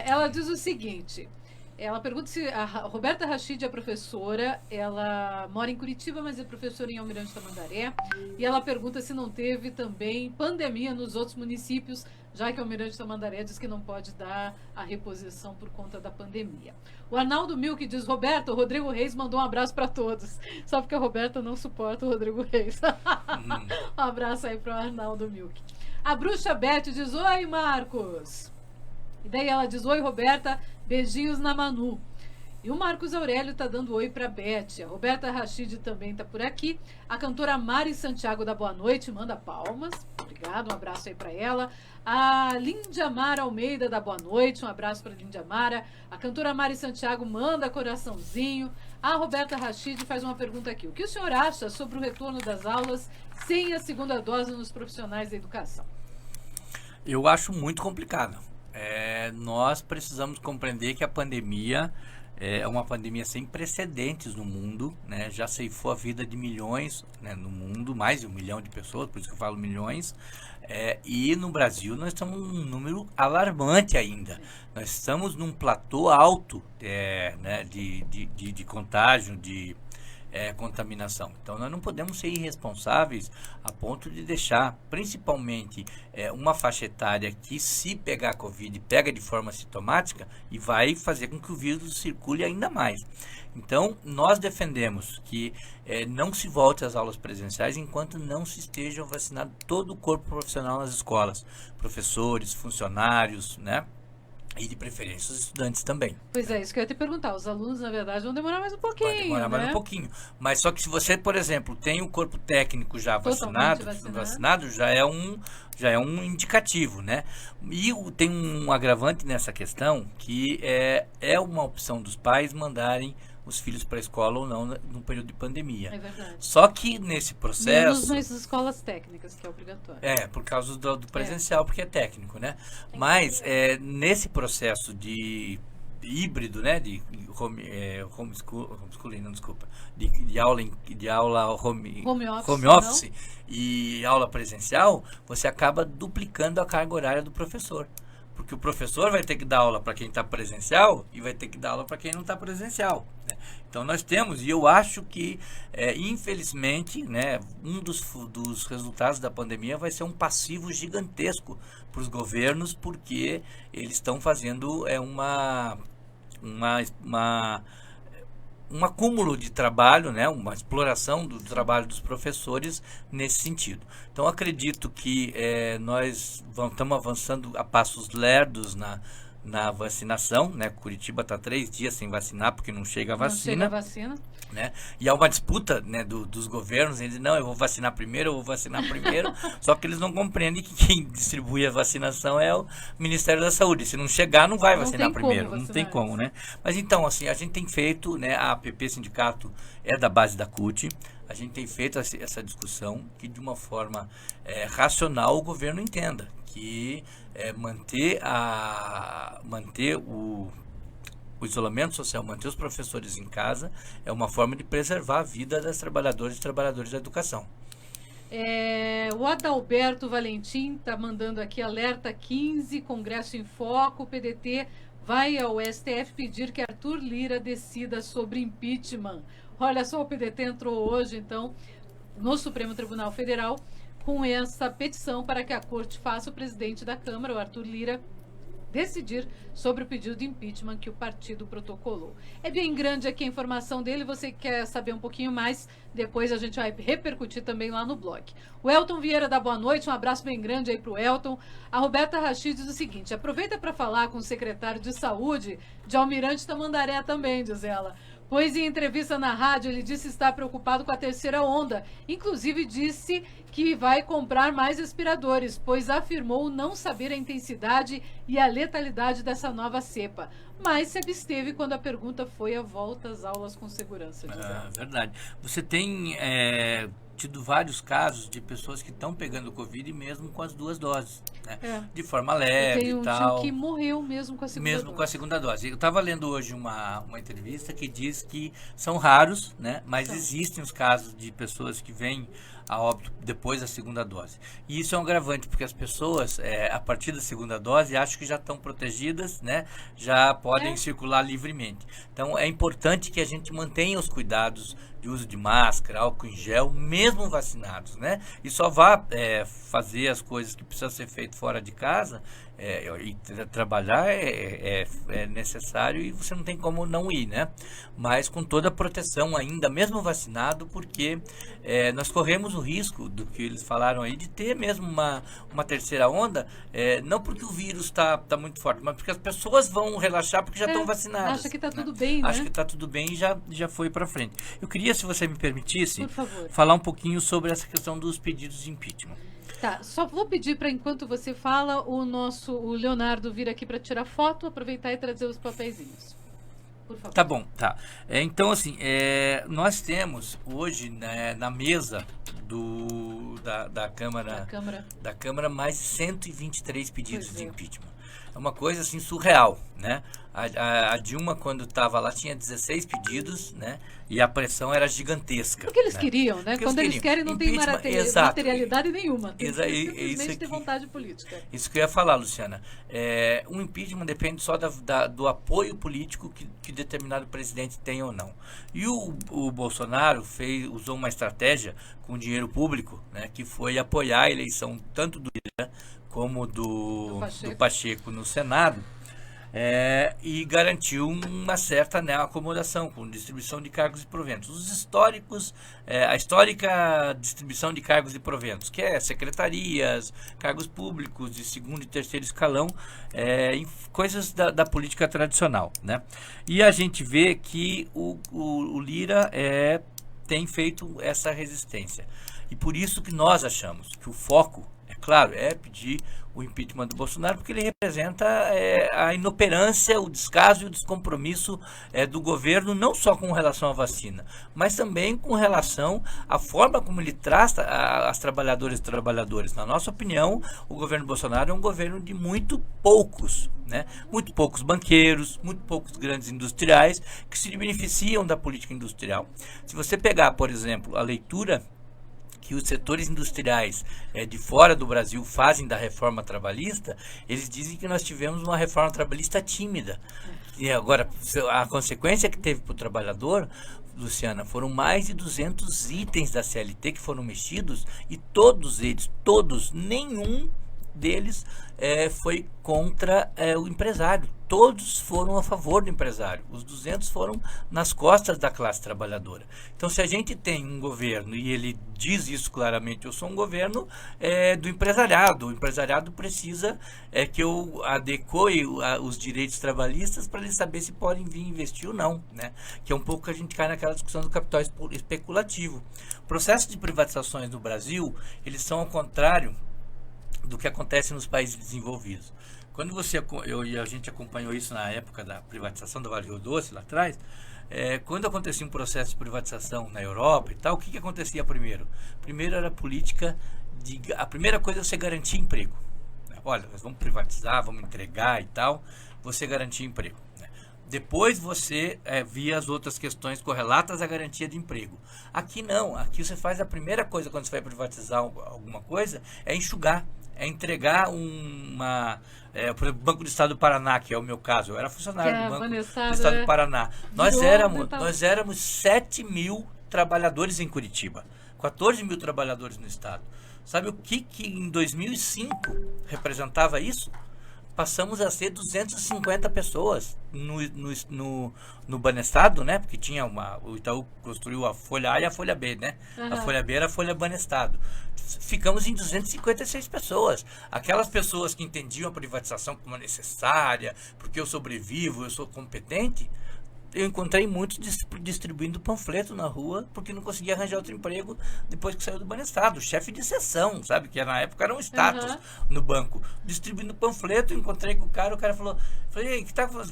Ela diz o seguinte... Ela pergunta se a Roberta Rachid é professora, ela mora em Curitiba, mas é professora em Almirante Tamandaré, e ela pergunta se não teve também pandemia nos outros municípios, já que Almirante Tamandaré diz que não pode dar a reposição por conta da pandemia. O Arnaldo Milk diz: Roberto, o Rodrigo Reis mandou um abraço para todos, só porque a Roberta não suporta o Rodrigo Reis. Um abraço aí para o Arnaldo Milk. A Bruxa Beth diz: oi, Marcos. E daí ela diz: oi, Roberta, beijinhos na Manu. E o Marcos Aurélio está dando oi para a Beth. A Roberta Rachid também está por aqui. A cantora Mari Santiago da boa noite, manda palmas. Obrigado, um abraço aí para ela. A Líndia Mara Almeida da boa noite, um abraço para Líndia Mara. A cantora Mari Santiago manda coraçãozinho. A Roberta Rachid faz uma pergunta aqui. O que o senhor acha sobre o retorno das aulas sem a segunda dose nos profissionais da educação? Eu acho muito complicado. Nós precisamos compreender que a pandemia é uma pandemia sem precedentes no mundo, né? Já ceifou a vida de milhões, né, no mundo, mais de 1 milhão de pessoas, por isso que eu falo milhões. E no Brasil nós estamos num número alarmante ainda. Nós estamos num platô alto né, de contágio, de contaminação. Então nós não podemos ser irresponsáveis a ponto de deixar, principalmente, uma faixa etária que, se pegar a Covid, pega de forma sintomática e vai fazer com que o vírus circule ainda mais. Então nós defendemos que não se volte às aulas presenciais enquanto não se esteja vacinado todo o corpo profissional nas escolas, professores, funcionários, né? E de preferência os estudantes também. Pois é, isso que eu ia te perguntar. Os alunos, na verdade, vão demorar mais um pouquinho. Vai demorar mais um pouquinho. Mas só que se você, por exemplo, tem o corpo técnico já vacinado, já é um indicativo, né? E tem um agravante nessa questão, que é uma opção dos pais mandarem os filhos para a escola ou não no período de pandemia. É verdade. Só que nesse processo... Menos nas escolas técnicas, que é obrigatório. Por causa do presencial, porque é técnico, né? Mas nesse processo de híbrido, né? De homeschooling, não, desculpa. De aula home office e aula presencial, você acaba duplicando a carga horária do professor. Porque o professor vai ter que dar aula para quem está presencial e vai ter que dar aula para quem não está presencial, né? Então nós temos, e eu acho que, infelizmente, né, um dos resultados da pandemia vai ser um passivo gigantesco para os governos, porque eles estão fazendo um acúmulo de trabalho, né, uma exploração do trabalho dos professores nesse sentido. Então acredito que nós estamos avançando a passos lerdos na vacinação, né? Curitiba está 3 dias sem vacinar porque não chega a vacina. Né? E há uma disputa, né, dos governos, eles eu vou vacinar primeiro, só que eles não compreendem que quem distribui a vacinação é o Ministério da Saúde. Se não chegar, não vai vacinar primeiro, não tem como, né? Mas então, assim, a gente tem feito, né, a APP Sindicato é da base da CUT, a gente tem feito essa discussão que, de uma forma racional, o governo entenda que manter o isolamento social, manter os professores em casa, é uma forma de preservar a vida das trabalhadoras e trabalhadores da educação. O Adalberto Valentim está mandando aqui alerta 15, Congresso em Foco, o PDT vai ao STF pedir que Arthur Lira decida sobre impeachment. Olha só, o PDT entrou hoje, então, no Supremo Tribunal Federal, com essa petição para que a corte faça o presidente da Câmara, o Arthur Lira, decidir sobre o pedido de impeachment que o partido protocolou. É bem grande aqui a informação dele, você quer saber um pouquinho mais, depois a gente vai repercutir também lá no blog. O Elton Vieira dá boa noite, um abraço bem grande aí pro Elton. A Roberta Rachid diz o seguinte: aproveita para falar com o secretário de Saúde de Almirante Tamandaré também, diz ela. Pois em entrevista na rádio ele disse estar preocupado com a terceira onda. Inclusive disse que vai comprar mais respiradores, pois afirmou não saber a intensidade e a letalidade dessa nova cepa. Mas se absteve quando a pergunta foi a volta às aulas com segurança. Verdade. Você tem tido vários casos de pessoas que estão pegando Covid mesmo com as 2 doses, né? De forma leve e tal. Que morreu mesmo com a segunda dose. Com a segunda dose. Eu estava lendo hoje uma entrevista que diz que são raros, né? Mas existem os casos de pessoas que vêm a óbito depois da segunda dose. E isso é um agravante, porque as pessoas, a partir da segunda dose, acham que já estão protegidas, né? Já podem circular livremente. Então, é importante que a gente mantenha os cuidados de uso de máscara, álcool em gel, mesmo vacinados, né? E só vá fazer as coisas que precisam ser feitas fora de casa, e trabalhar é necessário e você não tem como não ir, né? Mas com toda a proteção ainda, mesmo vacinado, porque nós corremos corremos o risco do que eles falaram aí, de ter mesmo uma terceira onda, não porque o vírus está muito forte, mas porque as pessoas vão relaxar porque já estão vacinadas. Acha que está né? tudo bem, né? Acho que está tudo bem e já foi para frente. Eu queria, se você me permitisse, Por favor, falar um pouquinho sobre essa questão dos pedidos de impeachment. tá, só vou pedir para, enquanto você fala, o Leonardo vir aqui para tirar foto, aproveitar e trazer os papeizinhos. Por favor. Tá bom, tá. Então, assim, nós temos hoje, né, na mesa da Câmara mais de 123 pedidos Pois de é. impeachment. É uma coisa assim surreal, né? A Dilma, quando estava lá, tinha 16 pedidos, né? E a pressão era gigantesca. Porque eles né? queriam, né? Porque Quando eles eles querem, não tem Impeachment, exato. materialidade nenhuma. Tem Exa- que e- simplesmente isso ter aqui. vontade política. Isso que eu ia falar, Luciana. Um impeachment depende só do apoio político que determinado presidente tem ou não. E o Bolsonaro usou uma estratégia com dinheiro público, né, que foi apoiar a eleição tanto do Lira como do Pacheco no Senado, e garantiu uma certa, né, acomodação com distribuição de cargos e proventos. Os históricos, a histórica distribuição de cargos e proventos, que é secretarias, cargos públicos de segundo e terceiro escalão, coisas da política tradicional, né? E a gente vê que o Lira tem feito essa resistência. E por isso que nós achamos que o foco, claro, pedir o impeachment do Bolsonaro, porque ele representa a inoperância, o descaso e o descompromisso do governo, não só com relação à vacina, mas também com relação à forma como ele trata as trabalhadoras e trabalhadores. Na nossa opinião, o governo Bolsonaro é um governo de muito poucos, né? Muito poucos banqueiros, muito poucos grandes industriais que se beneficiam da política industrial. Se você pegar, por exemplo, a leitura que os setores industriais de fora do Brasil fazem da reforma trabalhista, eles dizem que nós tivemos uma reforma trabalhista tímida. E agora, a consequência que teve para o trabalhador, Luciana, foram mais de 200 itens da CLT que foram mexidos, e todos eles, nenhum deles foi contra o empresário. Todos foram a favor do empresário. Os 200 foram nas costas da classe trabalhadora. Então, se a gente tem um governo, e ele diz isso claramente, eu sou um governo do empresariado. O empresariado precisa que eu adeque os direitos trabalhistas para eles saber se podem vir investir ou não, né? Que é um pouco que a gente cai naquela discussão do capital especulativo. Processos de privatizações no Brasil, eles são ao contrário do que acontece nos países desenvolvidos. Quando a gente acompanhou isso na época da privatização da Vale Rio Doce, lá atrás, quando acontecia um processo de privatização na Europa e tal, o que acontecia primeiro? Primeiro era a primeira coisa é você garantir emprego. Olha, nós vamos privatizar, vamos entregar e tal, você garantir emprego. Depois você via as outras questões correlatas à garantia de emprego. Aqui não, aqui você faz a primeira coisa quando você vai privatizar alguma coisa, é enxugar, é entregar por exemplo, o Banco do Estado do Paraná, que é o meu caso, eu era funcionário do Banco do Estado do Paraná. Nós éramos 7 mil trabalhadores em Curitiba, 14 mil trabalhadores no Estado. Sabe o que em 2005 representava isso? Passamos a ser 250 pessoas no Banestado, né? Porque tinha o Itaú construiu a Folha A e a Folha B, né? A Folha B era a Folha Banestado. Ficamos em 256 pessoas. Aquelas pessoas que entendiam a privatização como necessária, porque eu sobrevivo, eu sou competente. Eu encontrei muitos distribuindo panfleto na rua porque não conseguia arranjar outro emprego depois que saiu do Banestado. Chefe de seção, sabe? Que na época era um status no banco. Distribuindo panfleto, encontrei com o cara falou, falei,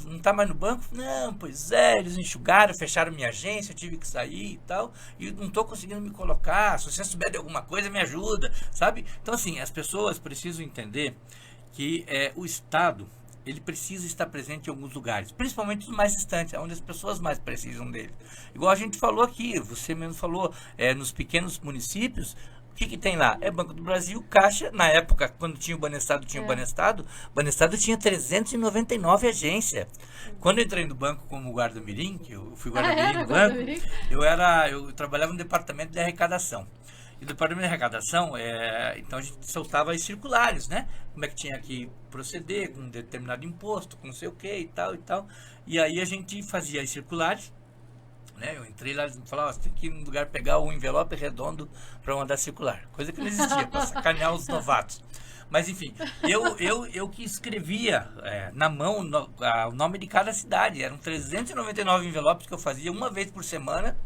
não tá mais no banco? Não, pois eles enxugaram, fecharam minha agência, eu tive que sair e tal, e não tô conseguindo me colocar, se você souber de alguma coisa, me ajuda, sabe? Então, assim, as pessoas precisam entender que o Estado, ele precisa estar presente em alguns lugares, principalmente os mais distantes, onde as pessoas mais precisam dele. Igual a gente falou aqui, você mesmo falou, nos pequenos municípios, o que tem lá? Banco do Brasil, Caixa, na época, quando tinha o Banestado, Banestado tinha 399 agências. Quando eu entrei no banco como guarda-mirim, que eu fui guarda-mirim no banco, eu trabalhava no departamento de arrecadação. E do departamento de arrecadação, então a gente soltava as circulares, né? Como é que tinha que proceder com um determinado imposto, com não sei o que e tal e tal. E aí a gente fazia as circulares, né? Eu entrei lá e falava, você tem que ir num lugar pegar um envelope redondo para mandar circular. Coisa que não existia, para sacanear os novatos. Mas, enfim, eu que escrevia na mão o nome de cada cidade. Eram 399 envelopes que eu fazia uma vez por semana.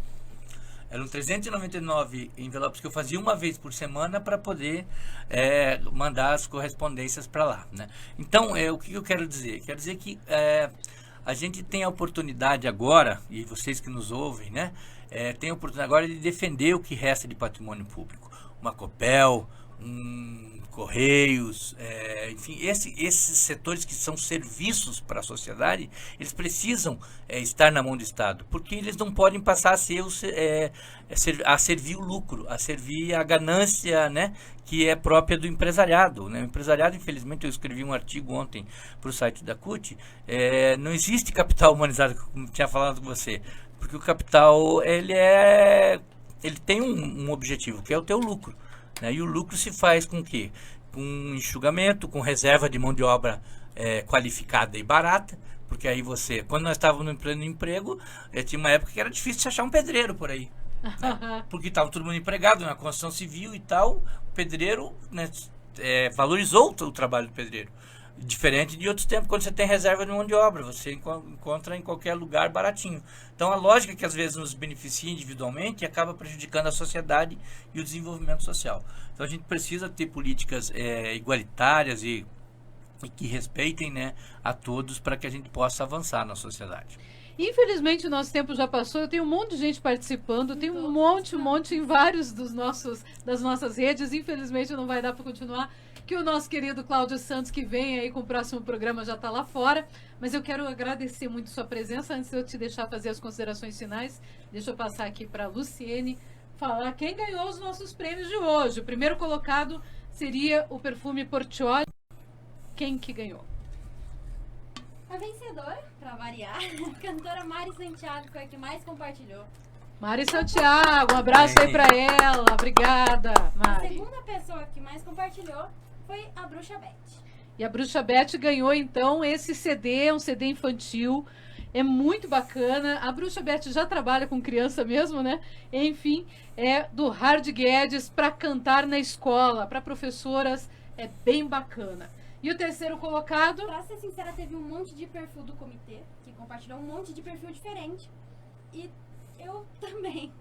Eram 399 envelopes que eu fazia uma vez por semana para poder mandar as correspondências para lá, né? Então, o que eu quero dizer? Quero dizer que a gente tem a oportunidade agora, e vocês que nos ouvem, né? Tem a oportunidade agora de defender o que resta de patrimônio público. Uma Copel, Correios, enfim, esses setores que são serviços para a sociedade, eles precisam estar na mão do Estado, porque eles não podem passar a ser a servir o lucro, a servir a ganância, né, que é própria do empresariado, né? O empresariado, infelizmente, eu escrevi um artigo ontem para o site da CUT, não existe capital humanizado, como tinha falado com você, porque o capital ele tem um objetivo, que é o teu lucro. Né? E o lucro se faz com o quê? Com enxugamento, com reserva de mão de obra qualificada e barata, porque aí quando nós estávamos no pleno emprego, tinha uma época que era difícil de achar um pedreiro por aí, né? Porque estava todo mundo empregado na construção civil e tal, o pedreiro, né, valorizou o trabalho do pedreiro. Diferente de outros tempos, quando você tem reserva de mão de obra, você encontra em qualquer lugar baratinho. Então, a lógica que às vezes nos beneficia individualmente acaba prejudicando a sociedade e o desenvolvimento social. Então, a gente precisa ter políticas igualitárias e que respeitem, né, a todos para que a gente possa avançar na sociedade. Infelizmente, o nosso tempo já passou. Eu tenho um monte de gente participando, tem um monte em vários das nossas redes. Infelizmente, não vai dar para continuar, que o nosso querido Cláudio Santos, que vem aí com o próximo programa, já está lá fora. Mas eu quero agradecer muito sua presença. Antes de eu te deixar fazer as considerações finais, deixa eu passar aqui para a Luciene falar quem ganhou os nossos prêmios de hoje. O primeiro colocado seria o perfume Portioli. Quem que ganhou? A vencedora, pra variar, a cantora Mari Santiago foi a que mais compartilhou. Mari Santiago, um abraço aí pra ela. Obrigada, Mari. A segunda pessoa que mais compartilhou foi a Bruxa Beth. E a Bruxa Beth ganhou, então, esse CD, um CD infantil. É muito bacana. A Bruxa Beth já trabalha com criança mesmo, né? Enfim, é do Hard Guedes para cantar na escola, para professoras. É bem bacana. E o terceiro colocado? Pra ser sincera, teve um monte de perfil do comitê, que compartilhou um monte de perfil diferente. E eu também.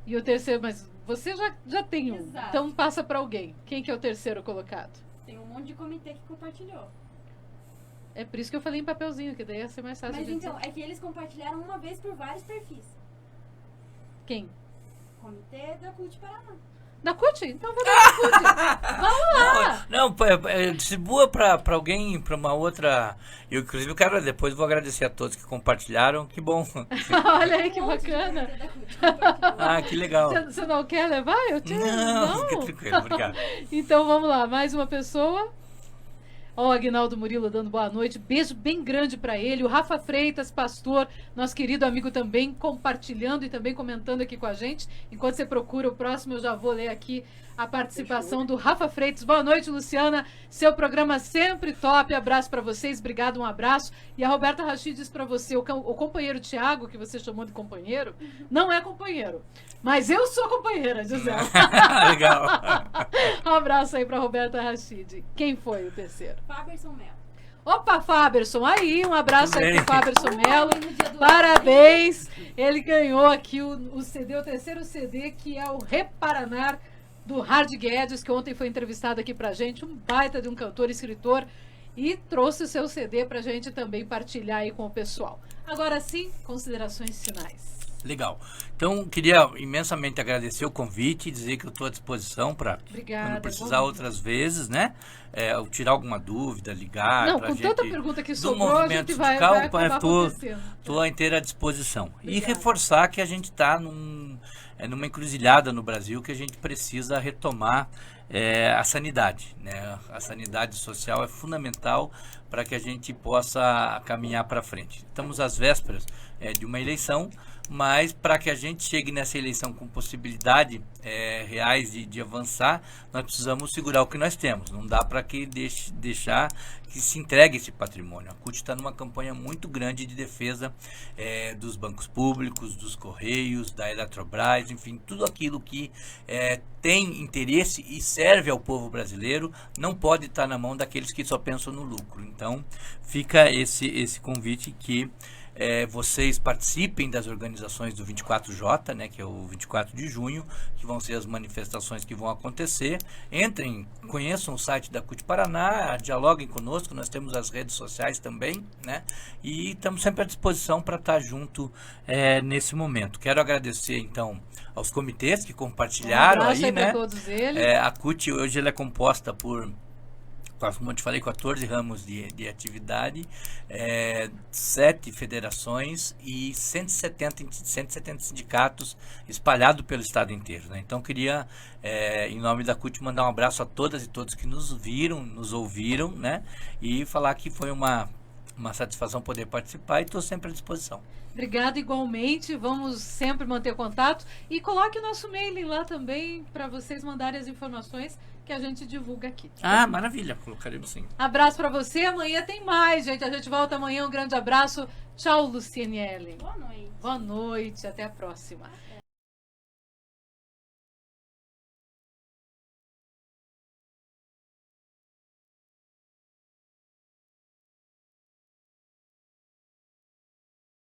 E o terceiro, mas você já tem um. Exato. Então passa para alguém. Quem que é o terceiro colocado? Tem um monte de comitê que compartilhou. É por isso que eu falei em papelzinho, que daí ia ser mais fácil. Mas de então, dizer. é que eles compartilharam uma vez por vários perfis. Quem? Comitê da CUT Paraná. Da CUT? Então vou dar da CUT. Vamos lá! Não, distribua para alguém, para uma outra. Eu, inclusive, depois vou agradecer a todos que compartilharam. Que bom. Olha aí que bacana. Comitê da CUT compartilhou. Ah, que legal. Você não quer levar? Eu te... Não, fica tranquilo, obrigado. Então vamos lá, mais uma pessoa. Ó, o Aguinaldo Murilo dando boa noite. Beijo bem grande para ele. O Rafa Freitas, pastor, nosso querido amigo também, compartilhando e também comentando aqui com a gente. Enquanto você procura o próximo, eu já vou ler aqui a participação do Rafa Freitas. Boa noite, Luciana. Seu programa sempre top. Abraço para vocês. Obrigado, um abraço. E a Roberta Rachid diz para você, o companheiro Tiago, que você chamou de companheiro, não é companheiro. Mas eu sou companheira, Gisela. Legal. Um abraço aí para Roberta Rachid. Quem foi o terceiro? Faberson Melo. Opa, Faberson, aí, um abraço aí pro Faberson Melo. No dia do Parabéns! Ele ganhou aqui o CD, o terceiro CD, que é o Reparanar, do Hard Guedes, que ontem foi entrevistado aqui pra gente, um baita de um cantor e escritor, e trouxe o seu CD pra gente também partilhar aí com o pessoal. Agora sim, considerações finais. Legal. Então, queria imensamente agradecer o convite e dizer que eu estou à disposição para, quando precisar outras vezes, né? Tirar alguma dúvida, ligar. Não, pra com gente, tanta pergunta que do sobrou, a gente vai acabar acontecendo. Estou à inteira disposição. Obrigada. E reforçar que a gente está numa encruzilhada no Brasil que a gente precisa retomar a sanidade, né? A sanidade social é fundamental para que a gente possa caminhar para frente. Estamos às vésperas de uma eleição, mas para que a gente chegue nessa eleição com possibilidade reais de avançar, nós precisamos segurar o que nós temos. Não dá para deixar que se entregue esse patrimônio. A CUT está numa campanha muito grande de defesa dos bancos públicos, dos Correios, da Eletrobras, enfim, tudo aquilo que tem interesse e serve ao povo brasileiro não pode estar na mão daqueles que só pensam no lucro. Então, fica esse convite que vocês participem das organizações do 24J, né, que é o 24 de junho, que vão ser as manifestações que vão acontecer. Entrem, conheçam o site da CUT Paraná, dialoguem conosco, nós temos as redes sociais também, né, e estamos sempre à disposição para estar junto nesse momento. Quero agradecer, então, aos comitês que compartilharam aí, né? Todos eles. A CUT hoje ela é composta por, como eu te falei, 14 ramos de atividade, 7 federações e 170 sindicatos espalhados pelo estado inteiro, né? Então, queria, em nome da CUT, mandar um abraço a todas e todos que nos viram, nos ouviram, né? E falar que foi uma satisfação poder participar e estou sempre à disposição. Obrigada igualmente, vamos sempre manter contato e coloque o nosso mailing lá também para vocês mandarem as informações que a gente divulga aqui. Ah, maravilha, colocaremos sim. Abraço para você, amanhã tem mais, gente. A gente volta amanhã, um grande abraço. Tchau, Luciene Ellen. Boa noite. Boa noite, até a próxima.